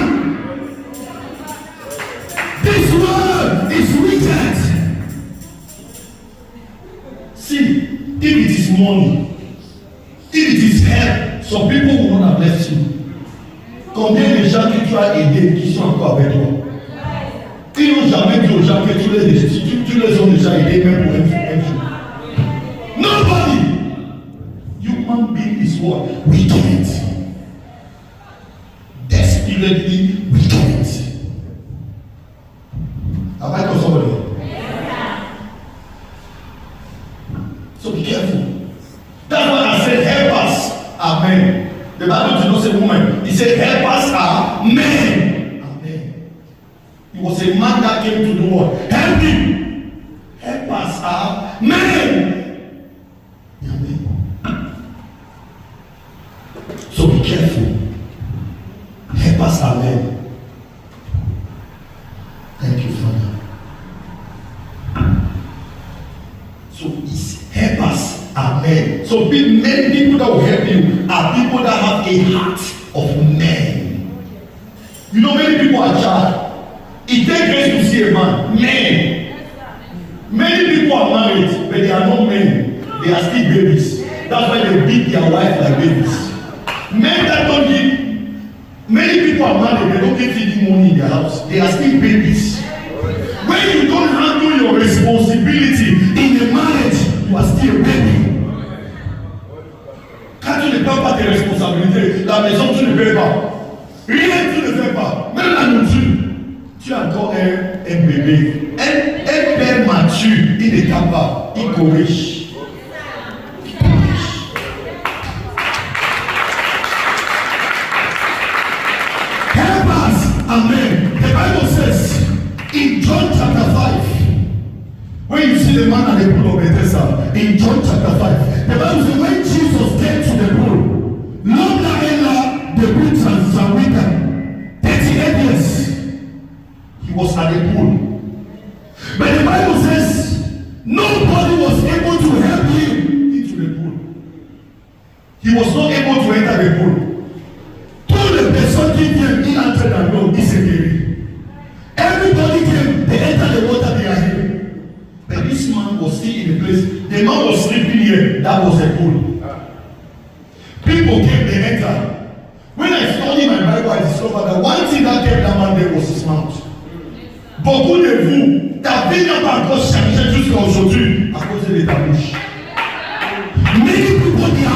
This world is wicked. See, if it is money, if it is help, some people will not have left you. Combien de gens que tu as aidés qui sont encore avec toi? Ils n'ont jamais dit aux gens que tu les as déjà aidés même pour un jour. Nobody! Human being is what? We do it. Desperately, we do it. Am I got somebody? So be careful. That's why I said help us. Amen. The Bible did not say woman. He said help us are men. Amen. It was a man that came to the world. Help him. Help us are men. Amen. So be careful. Help us are men. Thank you, Father. So it's help us. Amen. So many people that will help you are people that have a heart of men. You know, many people are shy. It takes grace to see a man. Men. Many people are married, but they are not men. They are still babies. That's why they beat their wife like babies. Men that don't give. Many people are married, they don't get feeding money in their house. They are still babies. When you don't handle your responsibility in a marriage, you are still a baby. Quand tu ne prends pas tes responsabilités, la maison tu ne payes pas. Rien tu ne fais pas. Même la nourriture, tu es encore un bébé. Un père mature, il est capable, il corrige. Help us, amen. The Bible says in John chapter 5, when you see the man at the pool of Bethesda, in John chapter 5, the Bible says when Jesus came to the pool, long là, the pool transformed 38 years. He was at the pool. But the Bible says nobody was able to help him into the pool. He was not able to enter the pool. Toutes les personnes qui viennent, ils entrent dans l'eau, ils se guérissent. Everybody came, they entered the water, they are here. But this man was still in the place. The man was sleeping here. That was the pool. People came, they entered. When I studied my Bible, I discovered that one thing that kept that man there was his mouth. Beaucoup de vous, ta vie n'a pas encore changé jusqu'à aujourd'hui à cause de ta bouche. Many people, their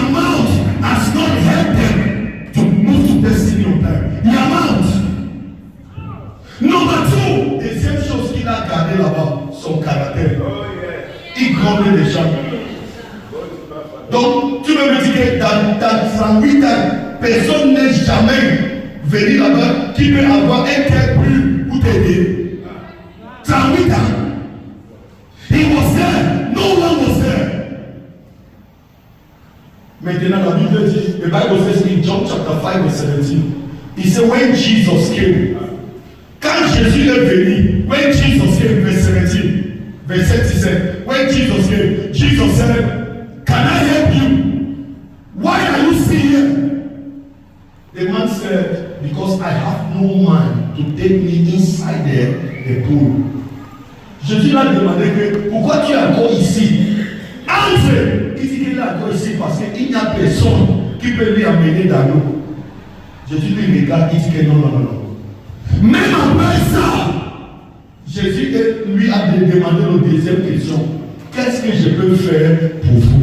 regardé là-bas son caractère. Il grondait les gens. Donc, tu veux me dire que dans 38 ans, personne n'est jamais venu là-bas qui peut avoir un cœur pur pour t'aider. 38 ans. He was there. No one was there. Maintenant, la Bible dit, the Bible says in John chapter 5 verse 17, he said, when Jesus came, quand Jésus est venu, when Jesus came, verse 17, verse 17, when Jesus came, Jesus said, can I help you? Why are you still here? The man said, because I have no man to take me inside the pool. Jésus l'a demandé que, pourquoi tu es encore ici? Entre! Il dit qu'il est encore ici parce qu'il n'y a personne qui peut lui amener dans l'eau. Jésus lui regarde, il dit que non. Même après ça, Jésus lui a demandé la deuxième question. Qu'est-ce que je peux faire pour vous?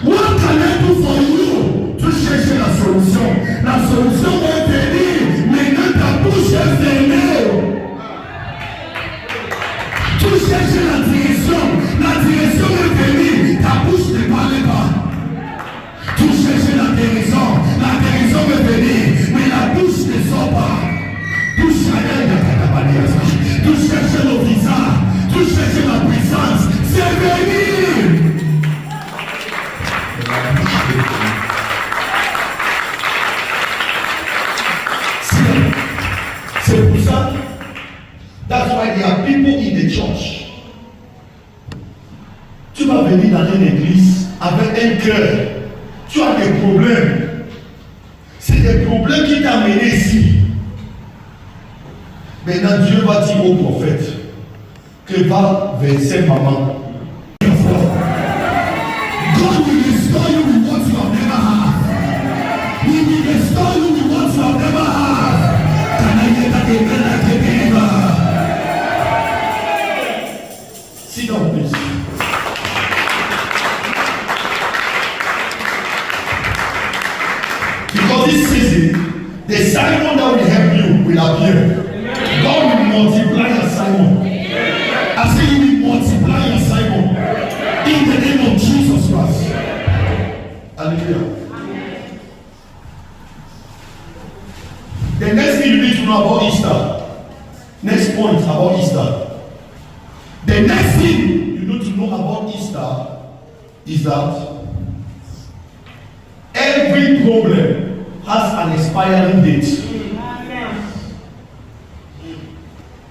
What can I do for you? Tu cherches la solution. La solution est venue. Maintenant ta bouche est fermée. Tu cherches la direction. La direction est venue. Ta bouche ne parle pas. Tu cherches la direction. La direction est venue. Mais la bouche ne sort pas. Tu cherches le visage, tu cherches la puissance, c'est venu. C'est pour ça, that's why there are people in the church. Tu vas venir dans une église avec un cœur, tu as des problèmes. C'est des problèmes qui t'ont amené ici. Maintenant, Dieu va dire au prophète que va vers ses mamans. God will restore you with what you have never had. He will restore you with what you have never had. Can I get that amen like a believer? Sit down, please. Because this season, the Simon that will help you will appear. God will multiply your Simon. I say you will multiply your Simon in the name of Jesus Christ. Hallelujah. The next thing you need to know about Easter. Next point about Easter. The next thing you need to know about Easter is that every problem has an expiring date.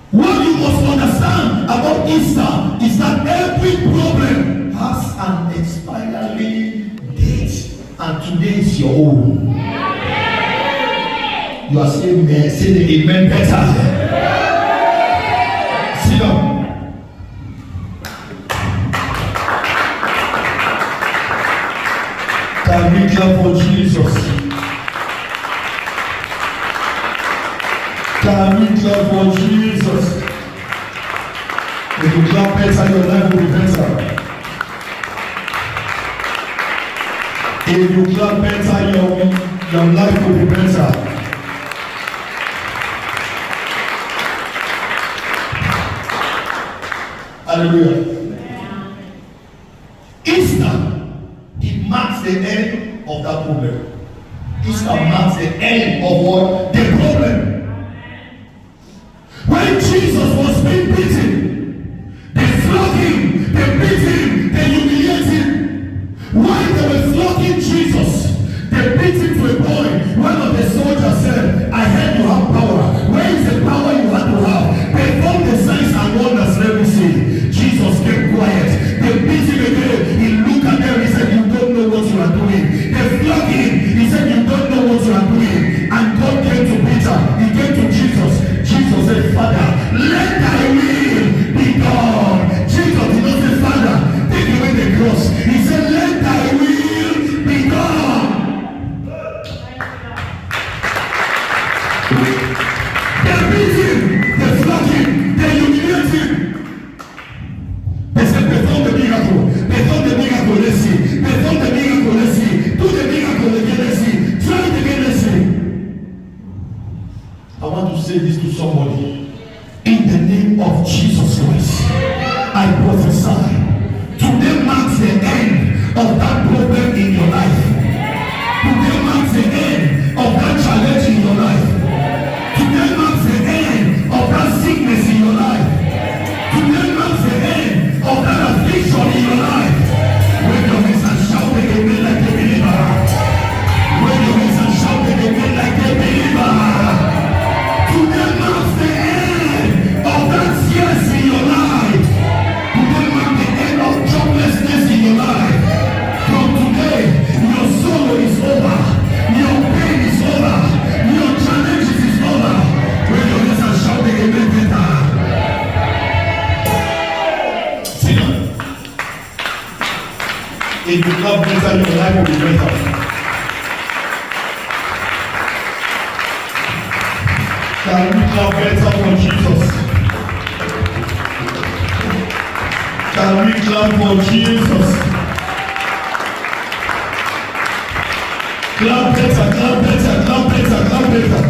What you must understand about Easter is that every problem has an expiry date, and today is your own. You are saying amen, say the amen better. Sit down. Can we clap for Jesus? Can we clap for Jesus? If you clap better, your life will be better. If you clap better, your life will be better. Hallelujah. Easter, it marks the end of that problem. Easter marks the end of what? The problem. When Jesus was being beaten, they flogged him, they beat him, they humiliated him. While they were flogging Jesus, they beat him to a point. One of the soldiers said, I heard you have power. Where is the power you have to have? Perform the signs and wonders, let me see. Jesus kept quiet. They beat him again. He looked at them, he said, you don't know what you are doing. They flogged him. He said, you don't know what you are doing. And God came to Peter. He came to Jesus. Jesus said, Father, let thy will be done. Jesus did not say, Father, take away the cross. He said, let thy will be done. They beat him, they flogged him, they humiliated him. They said, perform the miracle, let's see. Perform the miracle, let's see. Do the miracle again, let's see. Try it again, let's see. I want to say this to somebody. In the name of Jesus Christ, I prophesy. Today marks the end of that problem in your life. Today marks the end of that challenge in your life. Today marks the end of that sickness in your life. Today marks the end of that affliction in your life. When your hands are shouting amen like a believer. When your hands are shouting amen like a believer. Today marks the end of that tears in your life. Today marks the end of joblessness in your life. From today, your sorrow is over. Your pain is over. Your challenges is over. When your hands are shouting amen better. Sit down. If you love better, your life will be better. Can we clap better for Jesus? Can we clap for Jesus? Clap better, clap better, clap better, clap better.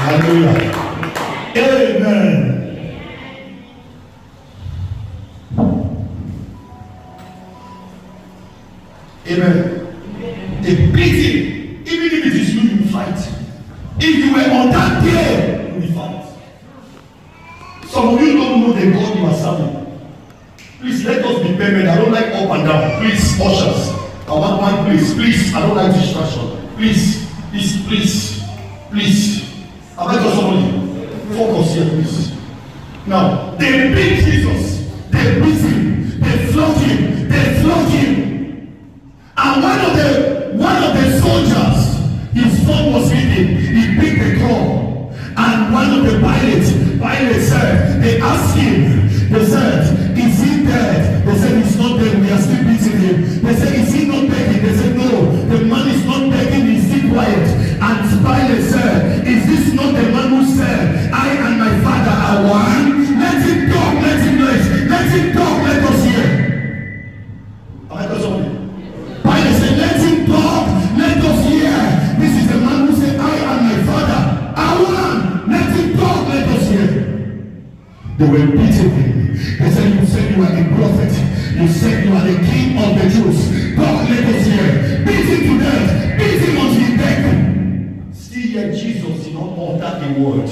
Hallelujah. Amen. Amen. The beating, even if it is you fight. If you were on that day, you will fight. Some of you don't know the God you are serving. Please let us be payment. I don't like up and down. Please, ushers. I want one place. Please, I don't like distraction. Please, please, please, please. I beg of somebody. Focus here, please. Now, they beat Jesus. They beat him. They flogged him. They flogged him. And one of the soldiers, his phone was hidden. He picked the call. And one of the Pilate said, they asked him, they said, is he dead? They said, he's not dead, we are still beating him. They said, is he not begging? They said, no, the man is not begging, he's still quiet. And Pilate said, is this not the man who said, I and my Father are one? Let him talk, let him talk, let us hear. Am I got something? Pilate said, let him talk, let us hear. This is the man who said, I and my Father are one. Let him talk, let us hear. They were beating him. They said, you said you are a prophet. You said you are the king of the Jews. Talk, let us hear. Beat him to death. Beat him until he died. Still yet Jesus did not utter a word.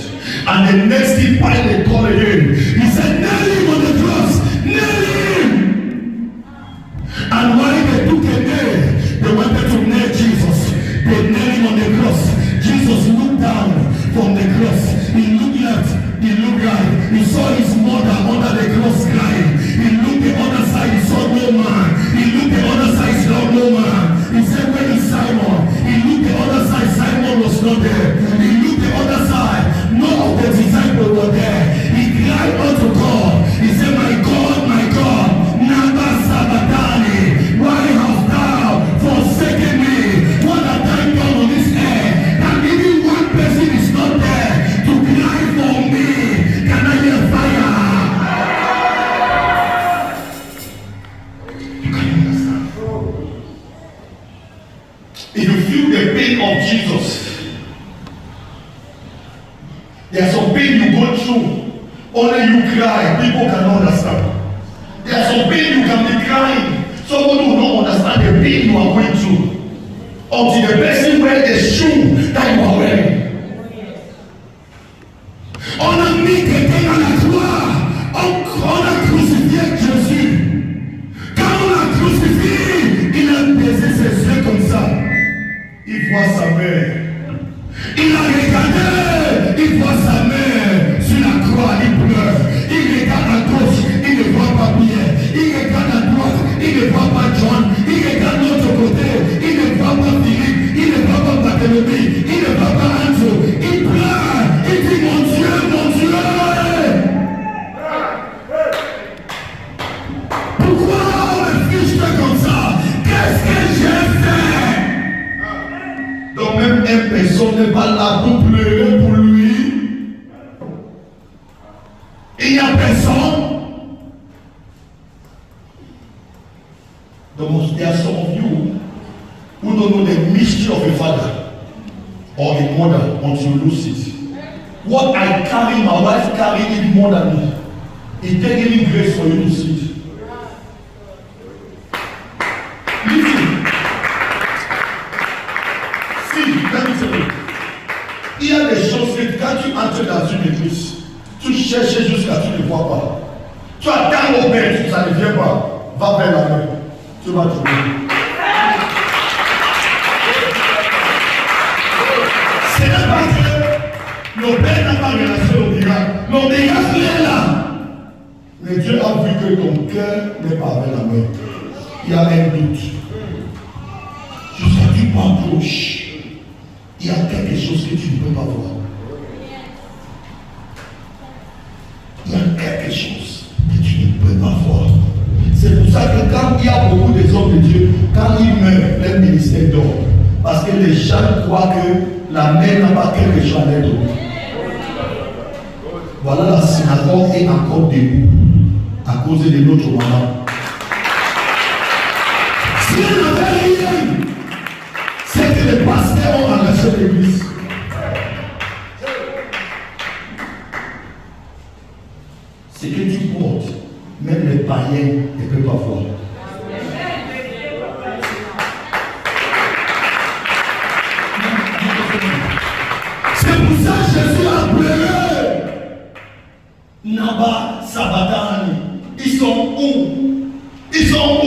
And the next thing Pilate called again. He said, nail him on the cross. Nail him. And while they took a nail, they wanted to nail Jesus. They nailed him on the cross. Jesus looked down from the cross. He looked left. He looked right. He saw his mother under the cross crying. He looked the other side. He saw no man. He looked the other side. He saw no man. He said, where is Simon? He looked the other side. Simon was not there. He looked the other side. None of the disciples were there. He cried unto God. He said, my God, Naba Sabatani, why hast thou forsaken me? What have I done on this earth? That even one person is not there to cry for me. Can I hear fire? You can understand. If you feel the pain of Jesus, there are some pain you go through. Only you cry. People cannot understand. There are some pain you can be crying. Somebody will not understand the pain you are going through until the person wears the shoe that you are wearing. On a mis quelqu'un à la croix, on a crucifié Jésus. Quand on a crucifié, il a baisé ses yeux comme ça. Il voit sa mère. Il a regardé, il voit sa mère sur la croix, il pleure. Il regarde à gauche, il ne voit pas Pierre. Il regarde à droite, il ne voit pas John. Il regarde de l'autre côté, il ne voit pas Philippe. Il ne voit pas Barthélemy. Il ne voit pas Andrew. Il pleure, il dit mon Dieu, mon Dieu. Pourquoi on me fiche comme ça? Qu'est-ce que j'ai fait? Donc même une personne n'est pas là pour pleurer pour lui. Il n'y a personne. Donc there are some of you who don't know the mystery of a father or a mother until you lose it. What I carry, my wife carry it more than me. It takes any grace for you to see it. Listen. See, let me tell you. Il y a des choses que quand tu entres dans une église, tu cherches jusqu'à tu ne vois pas. Tu attends au père, ça ne vient pas. Va vers la main. Tu vas trouver. Ce n'est pas que le père n'a pas relâché au miracle. Le miracle est là. Mais Dieu a vu que ton cœur n'est pas avec la main. Il y a un doute. Jusqu'à ce que tu t'approches. Il y a quelque chose que tu ne peux pas voir. Il y a quelque chose que tu ne peux pas voir. C'est pour ça que quand il y a beaucoup des hommes de Dieu, quand ils meurent, leur ministère dort. Parce que les gens croient que la mère n'a pas quelque chose à leur donner. Voilà, la synagogue est encore debout à cause de notre maman. Si elle n'avait rien, c'est que les pasteurs ont engagé l'église. Ce que tu portes, même les païens ne peuvent pas voir. C'est pour ça que Jésus a pleuré. Naba, Sabatani, ils sont où? Ils sont où?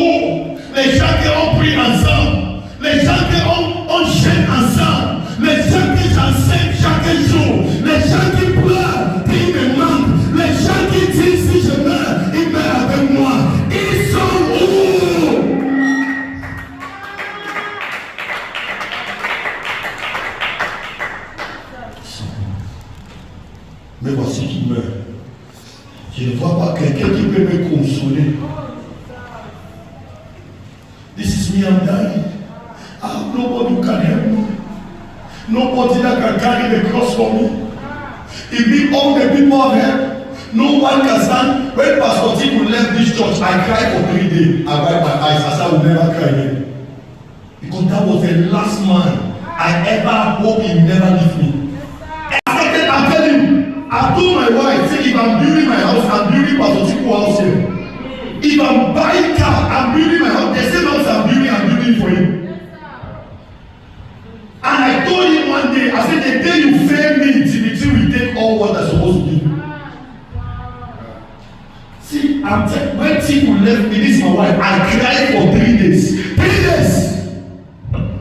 Les gens qui ont pris ensemble, les gens qui ont jeûné ensemble, les gens qui j'enseigne chaque jour, les gens qui pleurent, qui me manquent, les gens qui disent si je meurs, ils meurent avec moi. Ils sont où? Mais voici qui meurt. Je ne vois pas quelqu'un qui peut me consoler. This is me, I'm dying. I have nobody who can help me. Nobody that can carry the cross for me. If we all the people have help, no one can stand. When Pastor Tiku left this church, I cried for 3 days. I wiped my eyes. I said I will never cry again. Because that was the last man I ever hope he will never leave me. I'm telling you, I told my wife, say if I'm building my house, I'm building Pastor Tiku house here. If I'm buying car, I'm building my house. The same house I'm building for him. And I told him one day, I said, the day you fail me, Timothy will take all what I'm supposed to do. See, when Tiku left me, this is my wife, I cried for 3 days. 3 days!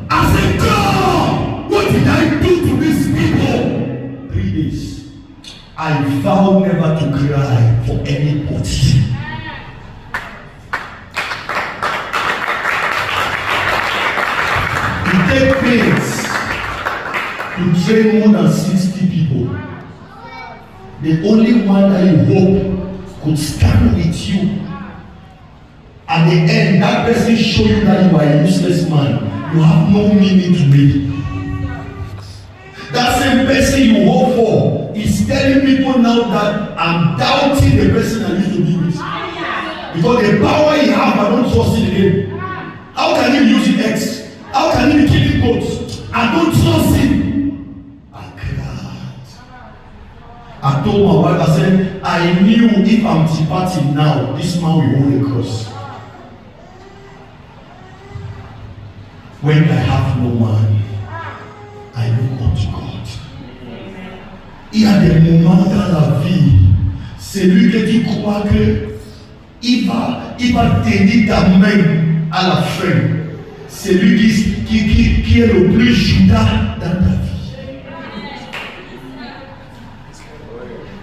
I said, God, what did I do to these people? 3 days. I vowed never to cry for anybody. It takes pains to train more than 60 people. The only one that you hope could stand with you. At the end, that person show you that you are a useless man. You have no meaning to me. That same person you hope for is telling people now that I'm doubting the person I used to be with. Because the power he has, I don't trust it again. How can he use the X? How can he be killing goats? I don't trust him. I cried. I told my wife, I said, I knew if I'm departing now, this man will hold the cross. When I have no man, I look unto God. Il y a des moments dans la vie, celui que tu crois que il va tenir ta main à la fin. C'est lui qui est le plus Judas dans ta vie.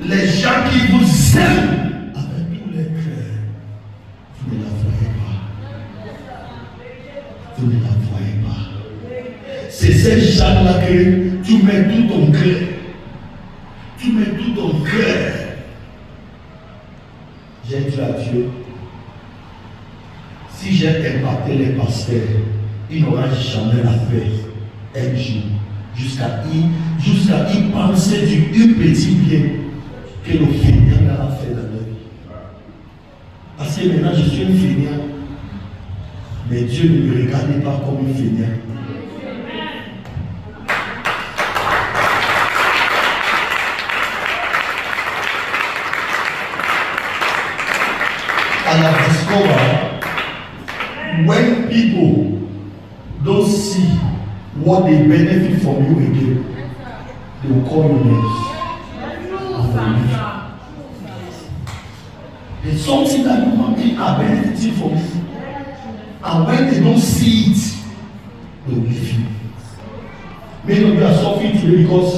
Les gens qui vous aiment avec tous les cœurs, vous ne la voyez pas. Vous ne la voyez pas. C'est ces gens-là que tu mets tout ton cœur. Tu mets tout ton cœur. J'ai dit à Dieu, si j'ai impacté les pasteurs, il n'aura jamais la paix un jour, jusqu'à y penser du petit bien que le fainéant a fait dans leur vie. Parce que maintenant je suis un fainéant, mais Dieu ne me regardait pas comme un fainéant. I have discovered when people don't see what they benefit from you again, they will call you names. There's something that human beings are benefiting from you. And when they don't see it, they will leave you. Many of you are suffering today because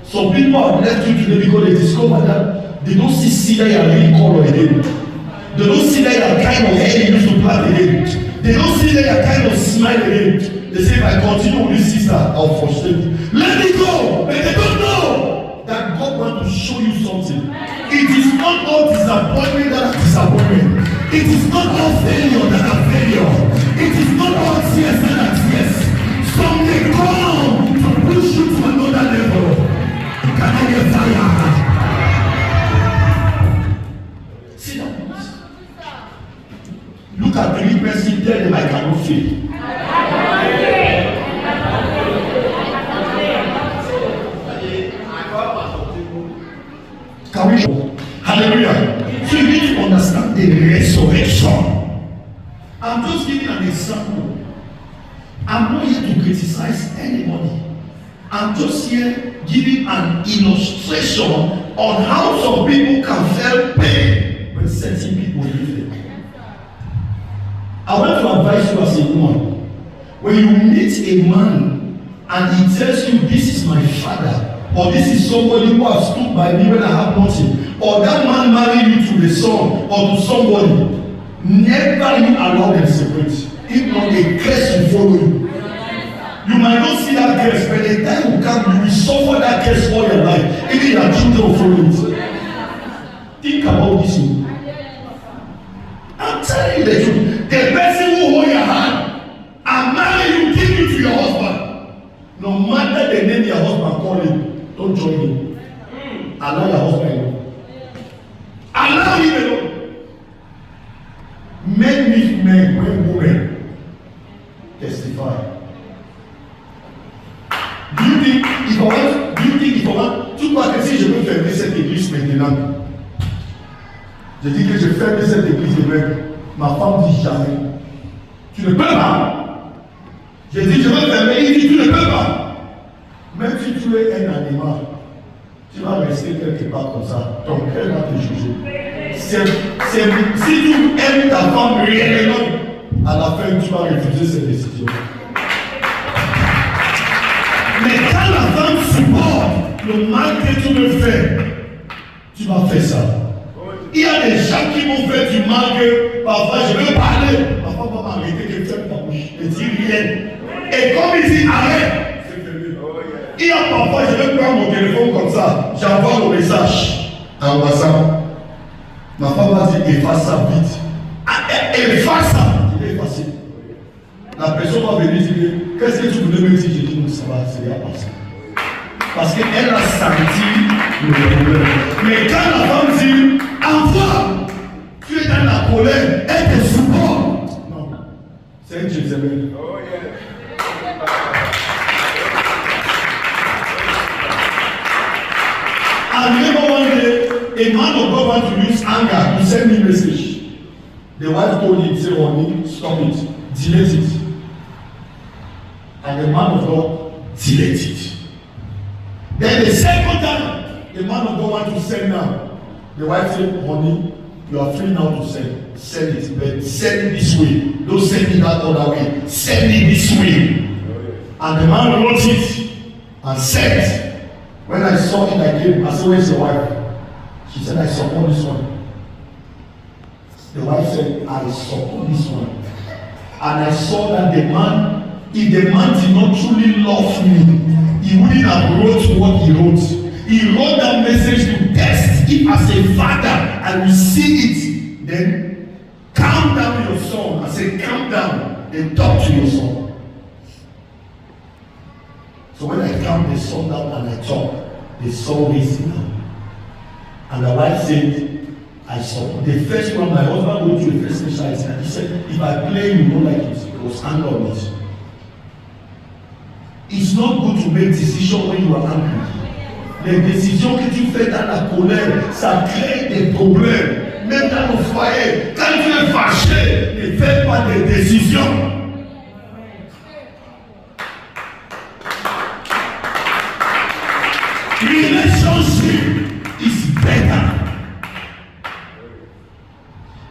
some people have left you today because they discover that they don't see that you are really color again. They don't see that you are kind of hair you used to plant again. They don't see that you are kind of smile again. They say, if I continue with this sister, I'll frustrate you. Let it go! But they don't know that God wants to show you something. It is not all disappointment that are disappointment. It is not all failure that are failure. It is not all tears that are tears. Some may come to push you to another level. Can I get fire? See that please. Look at the person, tell them I cannot fail. Can we? Hallelujah. So you need to understand the resurrection. I'm just giving an example. I'm not here to criticize anybody. I'm just here giving an illustration on how some people can feel pain when certain people leave them. I want to advise you as a woman. When you meet a man and he tells you, this is my father, or this is somebody who has stood by me when I have nothing, or that man married you to the son or to somebody, never you allow them separate. If not, a curse will follow you. You might not see that curse, but the time will come, you will suffer that curse all your life. Even your children will follow it. Think about this. I'm telling you the truth. The person who hold your hand and marry you, give you to your husband. No matter the name your husband call him, don't join him. Allow your husband alone. Allow him alone. Men meet men when women testify. Do you think if I want, tu crois que si je veux fermer cette église maintenant, je dis que je ferme cette église demain, ma femme dit jamais. Tu ne peux pas. Je dis je veux fermer, il dit tu ne peux pas. Même si tu es un animal, tu vas rester quelque part comme ça. Ton cœur va te juger. Si tu aimes ta femme réellement, à la fin tu vas refuser cette décision. Mais quand la femme supporte le mal que tu me fais, tu vas faire ça. Il y a des gens qui vont faire du mal que parfois je veux parler. Parfois on va m'arrêter que ferme ta bouche. Ne dis rien. Et comme il dit arrête, c'est fermé. Il y a parfois je vais prendre mon téléphone comme ça. J'envoie le message en WhatsApp. Ma femme va dire efface ça vite. Efface ça. Il est effacé. La personne va venir dire qu'est-ce que tu voulais me dire? Je dis non, ça va, c'est bien passé. Parce qu'elle a senti le problème. Mais quand la femme dit envoie, tu es dans la colère, elle te supporte. Non, c'est une Jézabel. Oh yeah. I remember one day, a man of God wanted to use anger to send me a message. The wife told him, say, honey, stop it, delete it. And the man of God delete it. Then the second time, the man of God wanted to send now. The wife said, honey, you are free now to send. Send it, but send it this way. Don't send it that other way. Send it this way. And the man wrote it and sent. When I saw it, I came. I said, where's your wife? She said, I support this one. The wife said, I support this one. And I saw that the man, if the man did not truly love me, he wouldn't have wrote what he wrote. He wrote that message to test if as a father I will see it. Then calm down your son. I say calm down. Then talk to your son. So when I calm the son down and I talk, the son is down. And the wife said, I saw the first one, my husband went to the first exercise and he said, if I play you don't like it, it was anger on it. It's not good to make decisions when you are angry. Les décisions que tu fais dans la colère, ça crée des problèmes. même dans nos foyers, quand tu es fâché, ne fais pas de décisions. Relationship is better.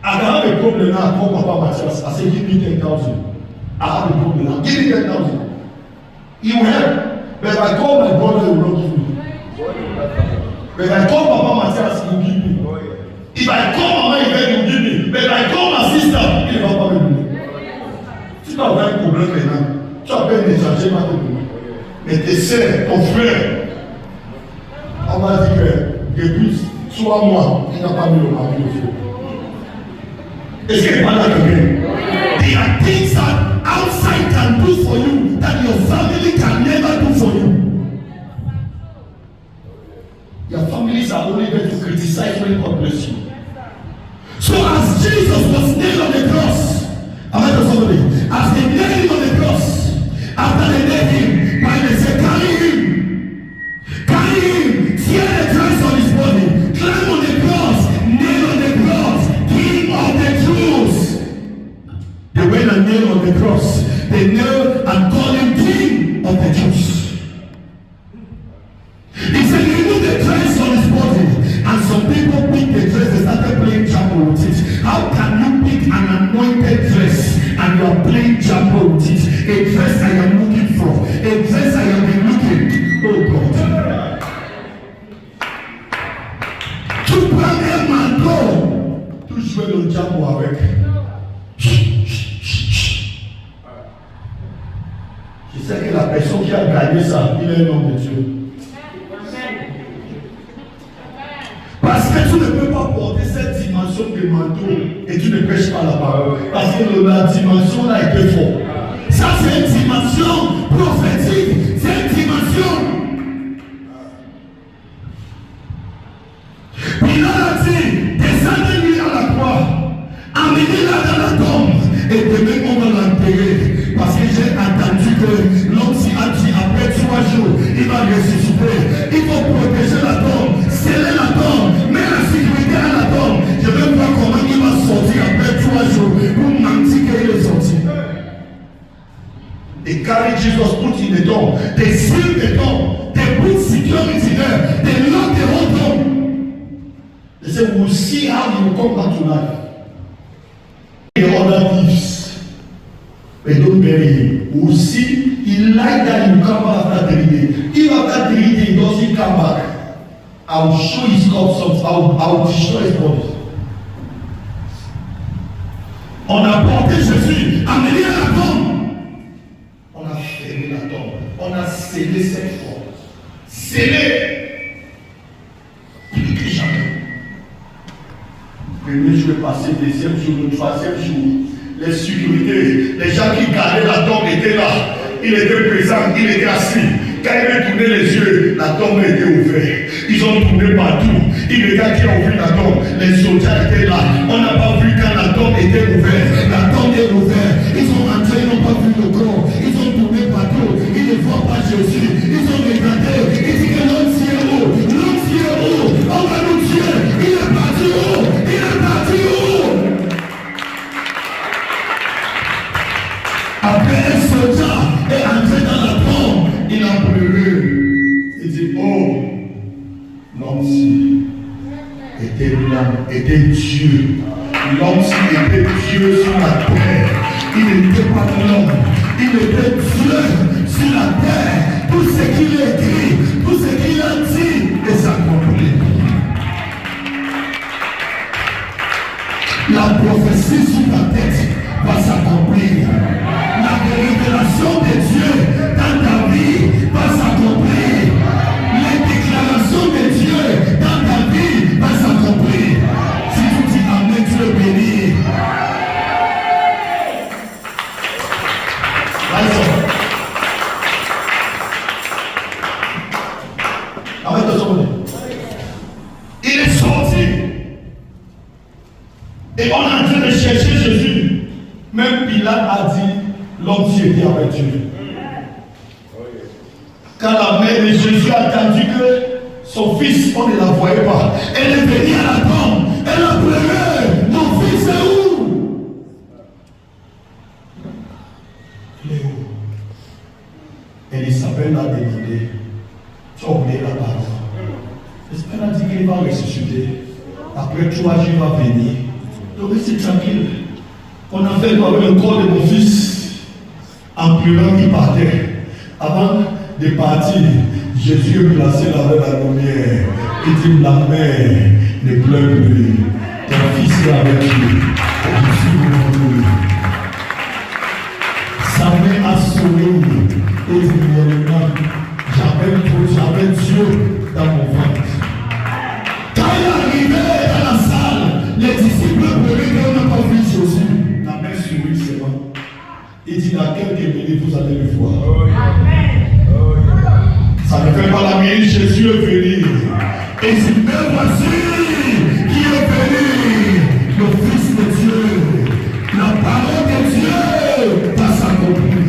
I have a problem now. I call Papa Matthias. I say, give me 10,000. I have a problem now. Give me 10,000. He will help. But if I call my brother, he will not give me. But if I call Papa Matthias, he will give me. If I call Mama Yvette, he will give me. But if I call my sister, he will not give me. Si tu as un problème maintenant, tu as peine de changer ma tête. Mais tes sœurs, ton frère, on m'a dit que depuis 3 mois, il n'a pas mis le mari au feu. Est-ce qu'il n'est pas là quelqu'un? There are things that outside can do for you that your family can never do for you. Your families are only there to criticize when God bless you. So as Jesus was nailed on the cross, am I to somebody? As they nailed him on the cross, after they nailed him, while they said, carry him, tear the Christ on his body, climb on the cross, nail on the cross, King of the Jews. They went and nailed on the cross. They nailed and called him King of the Jews. He said, remove the Christ on his body. And some people pick the dress, they started playing chapel with it. How can you pick an anointed dress and you are playing chapel with it? A dress I am looking for, a dress I have been looking. Oh God. Tu prends un manteau, tu joues le diable avec. Je sais que la personne qui a gagné ça, il est un homme de Dieu. Parce que tu ne peux pas porter cette dimension de manteau et tu ne prêches pas la parole. Parce que la dimension là est forte. Ça c'est une dimension prophétique. C'est une dimension. Pilate a dit, descendez-lui à la croix, amenez-la dans la tombe et demain on va l'enterrer. Parce que j'ai attendu que l'homme s'y a dit après 3 jours, il va ressusciter. Il faut protéger la tombe, sceller la tombe, mettre la sécurité à la tombe. Je vais voir comment il va sortir après 3 jours pour mentir qu'il est sorti. They carry Jesus, put in the tomb. They seal the tomb. They put security there. They lock the whole tomb. They say, we'll see how he will come back to life. The other thieves, they don't bury him. We'll see. He like that he will come back after 3 days. If after 3 days he doesn't come back, I will show his corpse. I will destroy his body. On a porté Jésus, amené à la tombe. On a fermé la tombe. On a scellé cette porte. Scellé. Plus que jamais. Premier jour est passé, deuxième jour, troisième jour. Les sécurités, les gens qui gardaient la tombe étaient là. Il était présent, il était assis. Quand il a tourné les yeux, la tombe était ouverte. Ils ont tourné partout. Il y a qui a ouvert la tombe. Les soldats étaient là. On n'a pas vu quand la tombe était ouverte. La tombe est ouverte. Ils sont entrés, ils n'ont pas vu le corps. Ils ont tourné partout. Ils ne voient pas Jésus. Ils ont regardé. Ils disent que l'homme s'y est où? L'homme s'y est où? On va nous tuer. Il est parti où? Il est parti où? Après un soldat est entré dans la tombe, il a pleuré. Il dit, oh, l'homme-ci était l'homme, était Dieu. L'homme-ci était Dieu sur la terre. Il n'était pas l'homme, il était Dieu sur la terre. Tout ce qu'il a écrit, tout ce qu'il a dit est accompli. La prophétie sur ta tête va s'accomplir. La révélation de Dieu dans ta vie va s'accomplir. Les déclarations de Dieu dans ta vie va s'accomplir. Si tu dis Amen, tu le bénis. Il est sorti. Et on est en train de chercher Jésus. Même Pilate a dit, l'homme s'y était avec Dieu. Quand la mère de Jésus a attendu que son fils, on ne la voyait pas, elle est venue à la tombe, elle a pleuré. Après 3 jours, il va venir. Donc restez tranquille. On a fait avec le corps de mon fils en pleurant qui partait. Avant de partir, Jésus est placé là avec la lumière. Il dit la mère ne pleure plus. Ton fils est avec lui. Je suis pour lui. Sa mère a souri et dit j'avais Dieu dans mon ventre. Quand il est arrivé dans la salle, les disciples pleuraient qu'on n'a pas vu Jésus. La mère sourit seulement. Il dit dans quelques minutes vous allez le voir. Ça ne fait pas la minute, Jésus est venu. Et il dit, mais voici qui est venu, le Fils de Dieu. La parole de Dieu va s'accomplir.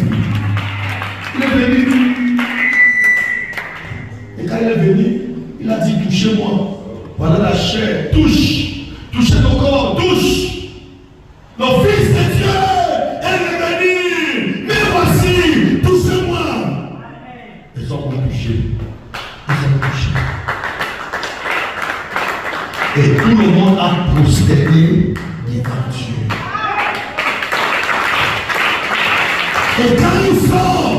Il est venu. Et quand il est venu, il a dit, touchez-moi. Voilà la chair, touche. Touchez ton corps, touche. Le Fils de Dieu est revenu. Mais voici, touchez-moi. Les hommes m'ont touché. Et tout le monde a prosterné devant Dieu. Et quand il sort,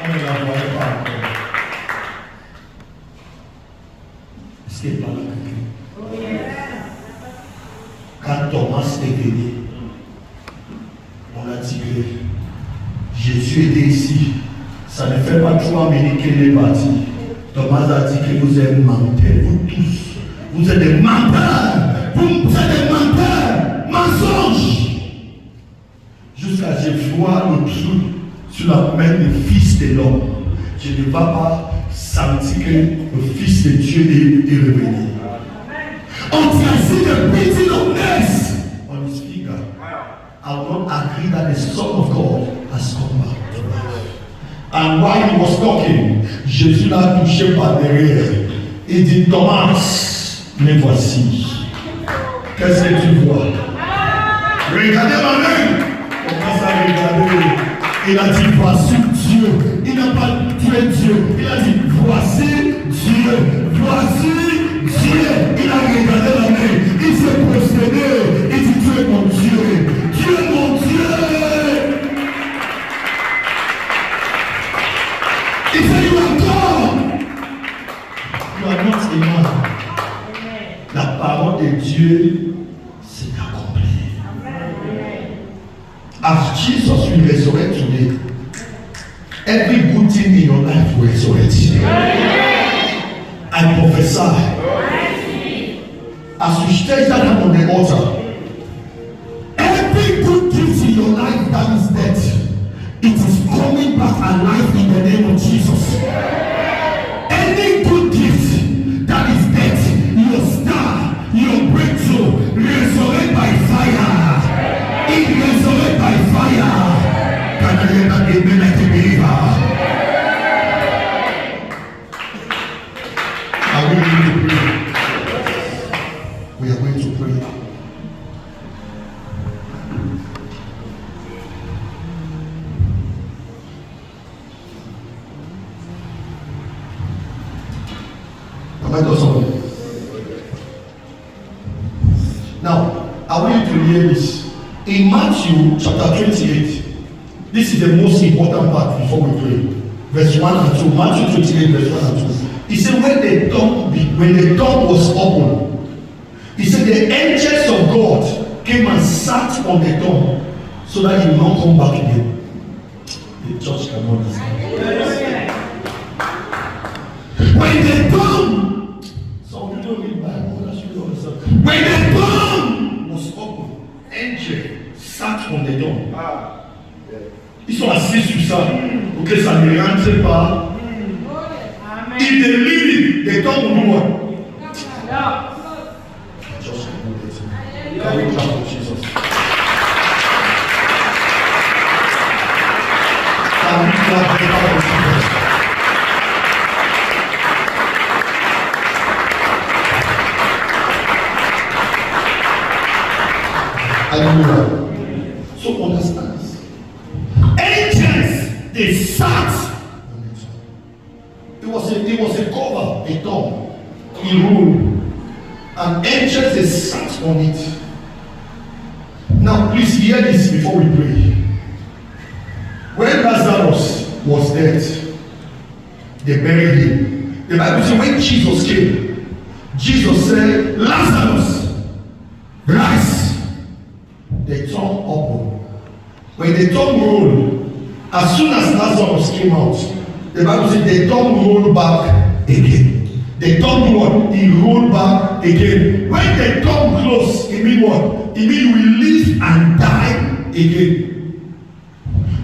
on ne la voyait pas encore. Est-ce qu'il parle à quelqu'un? Quand Thomas est venu, on a dit que Jésus était ici. Ça ne fait pas 3 minutes qu'il est parti. Thomas a dit que vous êtes menteurs, vous tous. Vous êtes des menteurs. Vous êtes des menteurs. Mensonges. Jusqu'à ce que je vois le truc sur la main du Fils de l'homme. Je ne vais pas sentir que le Fils de Dieu est revenu. On dit ainsi the pitilessness on his finger. I will not agree that the Son of God has come back to life. And while he was talking, Jésus l'a touché par derrière. Il dit, Thomas, me voici. Qu'est-ce que tu vois? Regardez ma main. Commence à regarder. Il a dit, voici Dieu. Il n'a pas tué Dieu. Il a dit, voici Dieu. Voici Dieu. Il a regardé la main. Il s'est prosterné. Il dit, tu es mon Dieu. Tu es mon Dieu. Il dit, you are God. You are not a man. La parole de Dieu s'est accomplie. As Jesus will resurrect today, every good thing in your life will resurrect. I prophesy. As you stretch that hand on the altar, every good gift in your life that is dead, it is coming back alive in the name of Jesus. Any good gift that is dead, your star, your breakthrough, resurrect by fire. It resurrect by fire. Can I hear that amen like a believer? Are we going to pray? We are going to pray. Am I doing something? Now, I want you to hear this. In Matthew chapter 28, this is the most important part before we pray. Verse 1 and 2. Matthew 28, verse 1 and 2. He said, when the tomb was opened, he said, the angels of God came and sat on the tomb so that he will not come back again. The church cannot understand. When the tomb, some people don't read Bible, that's what you understand. When the tomb was opened, angel sat on the tomb. Ils sont assis sur ça pour que ça ne rentre pas. Ils délivent des tombes au loin. Just remove it. Can we clap for Jesus? Can we clap for Jesus? Hallelujah. So understand. Angels, they sat on the tomb. It was a cover, a tomb. He ruled. and angels they sat on it. Now please hear this before we pray. When Lazarus was dead, they buried him. The Bible says when Jesus came, Jesus said, Lazarus, rise. The tomb opened. When the tomb rolled, as soon as Lazarus came out, the Bible says the tomb rolled back again. The tomb what? He rolled back again. When the tomb closed, it means what? It means you will live and die again.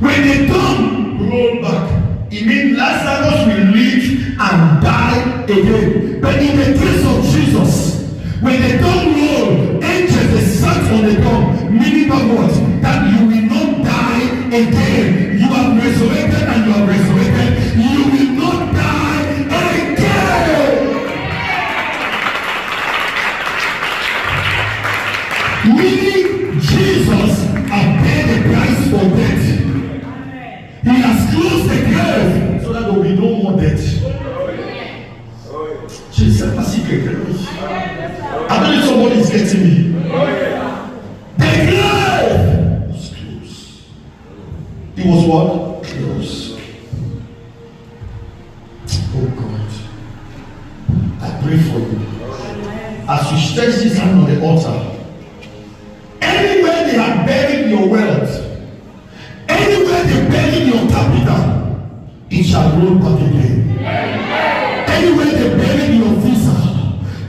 When the tomb rolled back, it means Lazarus will live and die again. But in the case of Jesus, when the tomb rolled, angels they sat on the tomb, meaning that what? That you will not die again. You are resurrected and you are resurrected. You will not die again. Meaning Jesus has paid the price for death. He has closed the grave so that there will be no more death. Je ne sais pas si quelqu'un I don't know if somebody is getting me. The grave was closed. It was what? Closed. Oh God. I pray for you. As you stretch this hand on the altar, anywhere they have buried your wealth, anywhere they bury your capital, it shall roll back again. Anywhere they bury your visa,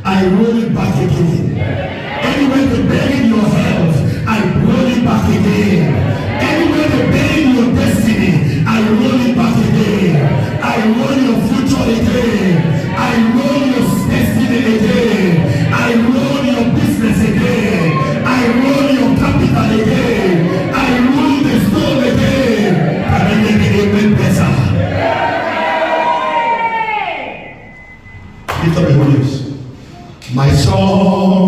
I roll it back again. Anywhere they bury your health, I roll it back again. Anywhere they bury your destiny, I roll it back again. I roll your future again. I roll your destiny again. I roll your business again. I roll your capital again. I roll the stone again. Can I make it even better? Lift up your voice. My soul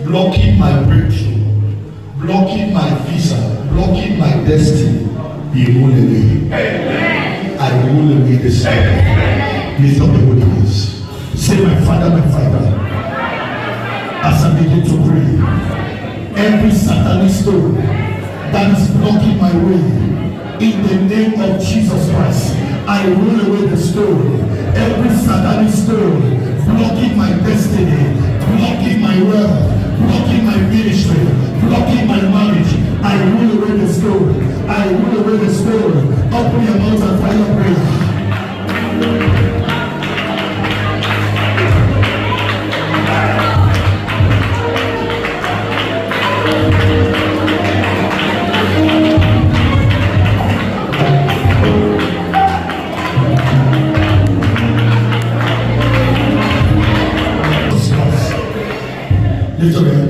blocking my breakthrough, blocking my visa, blocking my destiny, be rolled away. I roll away this time. Lift up the bodies. Say, my Father, as I begin to pray, every satanic stone that is blocking my way, in the name of Jesus Christ, I roll away the stone. Every satanic stone blocking my destiny, blocking my wealth, blocking my ministry, blocking my marriage, I roll away the stone. I roll away the stone. Open your mouth and fire prayer.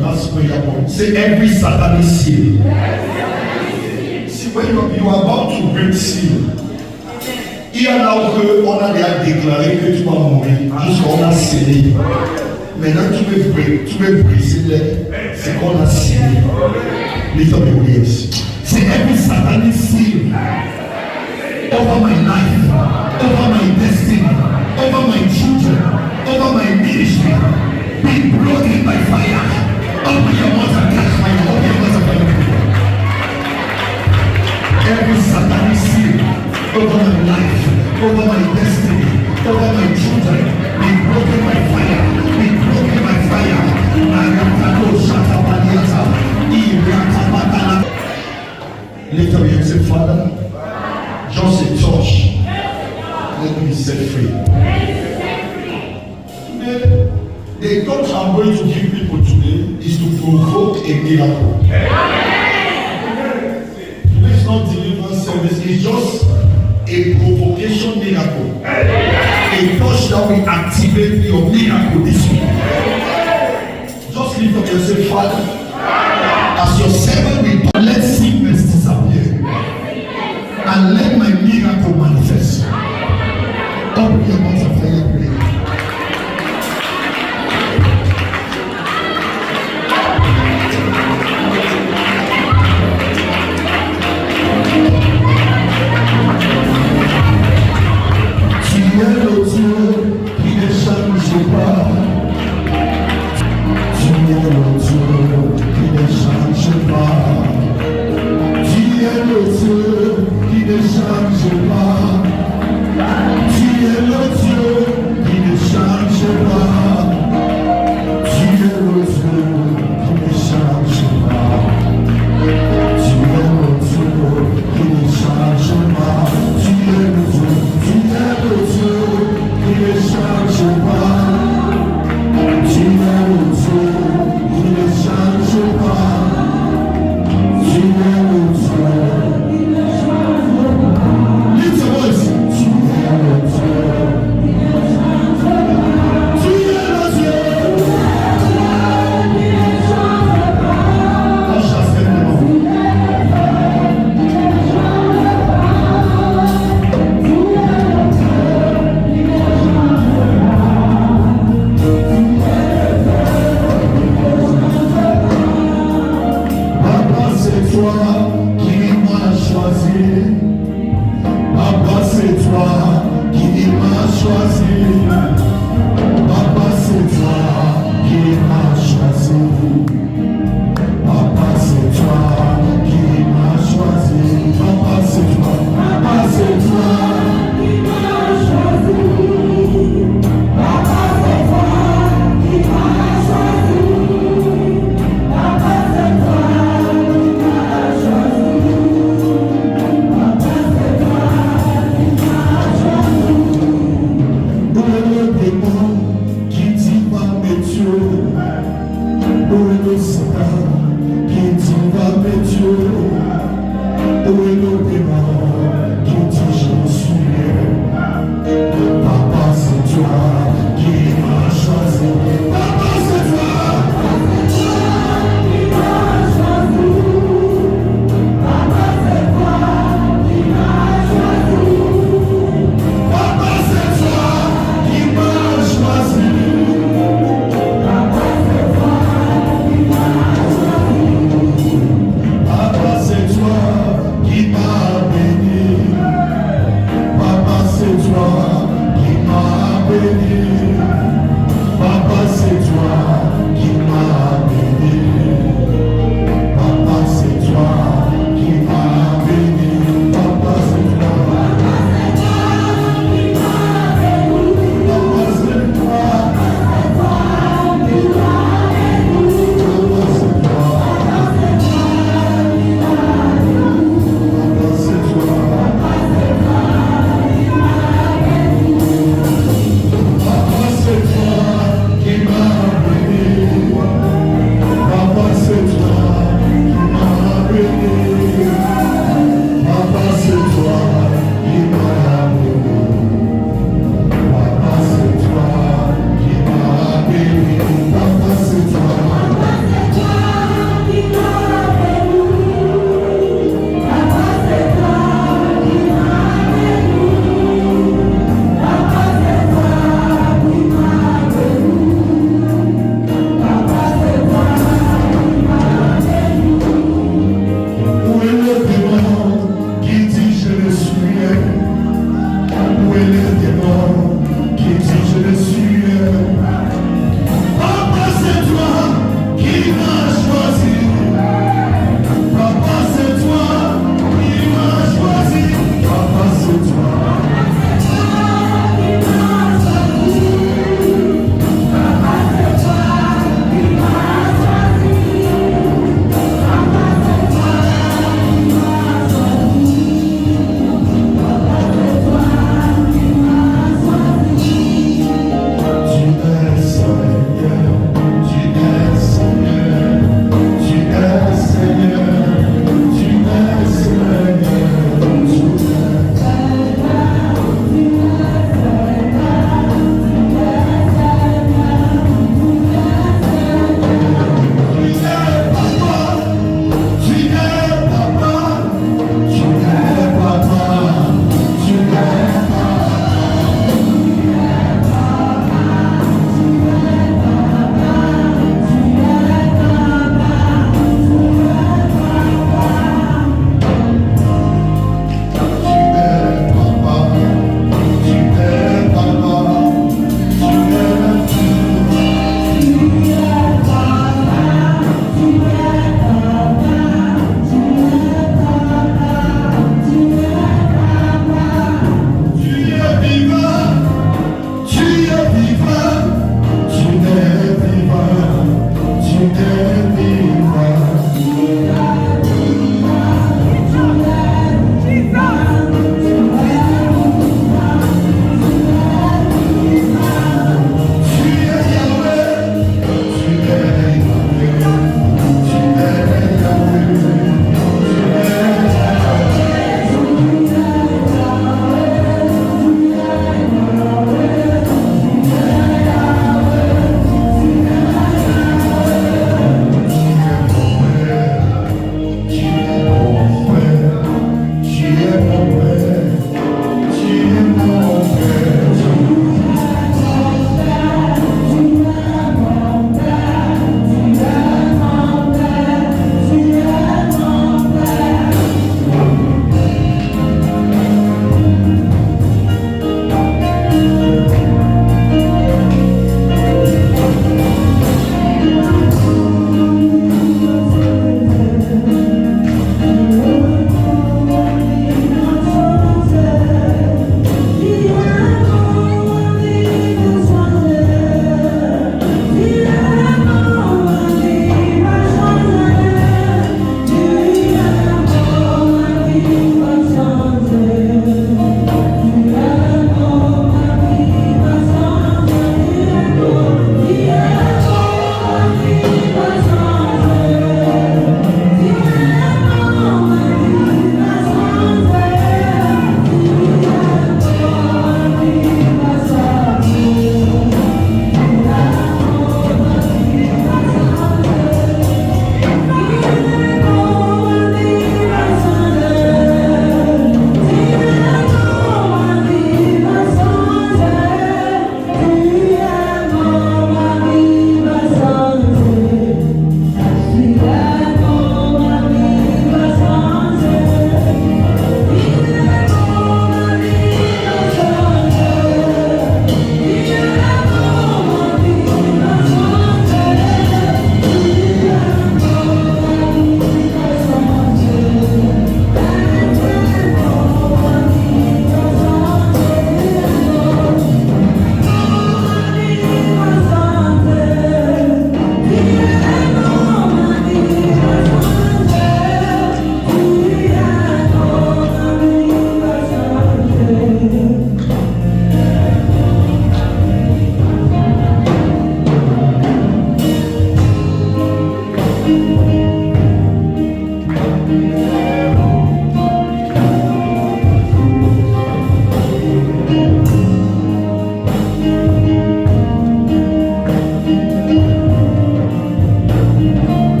Last prayer point. Say every satanic seal. See, when you are about to break seal, il y a là où on a déjà déclaré que tu vas mourir, jusqu'on a scellé. Maintenant tu veux briser ce qu'on a scellé. Lift up your ears. Say every satanic seal over my life, over my destiny, over my children, over my ministry, be broken by fire. Open your mouth and catch fire. Open your mouth and fire. Every satanic seal over my life, over my destiny, over my children, be broken by fire. Be broken by fire. Lift up your hands and say, Father, just a touch, let me be set free. The touch I'm going to give people today is to provoke a miracle. It's not deliverance service, it's just a provocation miracle. A touch that will activate your miracle this week. Just lift up and say, Father, as your servant will let sickness disappear and let my miracle manifest. Open your mouth and fire pray. Qui ne change pas. Tu es le Dieu qui ne change pas.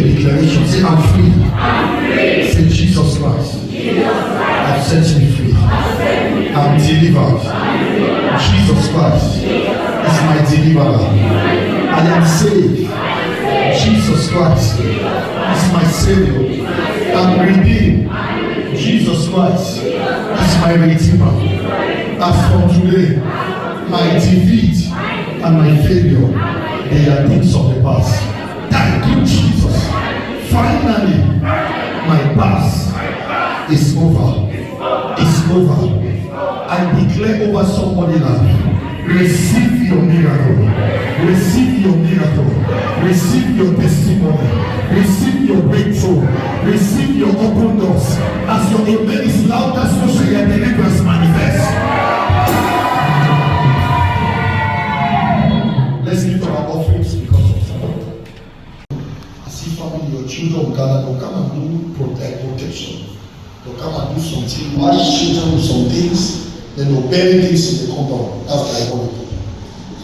a declaration. Say, I'm free. Say, Jesus Christ. I've set me free. I'm delivered. Jesus Christ is my deliverer. I am saved. Jesus Christ is my Savior. I'm redeemed. Jesus Christ is my Redeemer. As from today, my defeat and my failure, they are things of the past. Thank you, Jesus. Finally, my past is over. It's over. I declare over somebody now, receive your miracle. Receive your miracle. Receive your testimony. Receive your breakthrough. Receive your open doors. As your amen is louder, so shall your deliverance manifest. Let's give our offerings because of time. As if family, your children will gather, they'll come and do protection. They'll come and do something. Marriage children do some things, then they'll bury things in the compound. That's diabolical.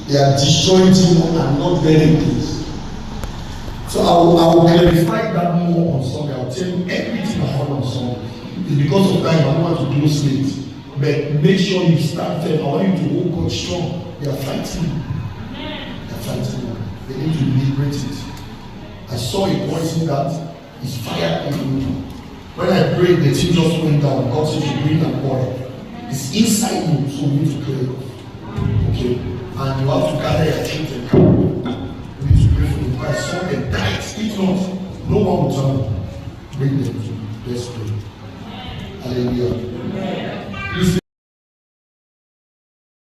They are destroying things and not burying things. So I will clarify that more on Sunday. I will tell you everything I heard on Sunday. It's because of time I don't want to close late. But make sure you stand firm. I want you to hold God strong. They are fighting. They are fighting. They need to liberate it. I saw a poison that is fire on you. When I prayed, the thing just went down. God said to bring an oil. It's inside you, so we need to clear it off. Okay? And you have to gather your children. We need to pray for them. Because some of them died. If not, no one will turn. Bring them to. Let's pray. Hallelujah.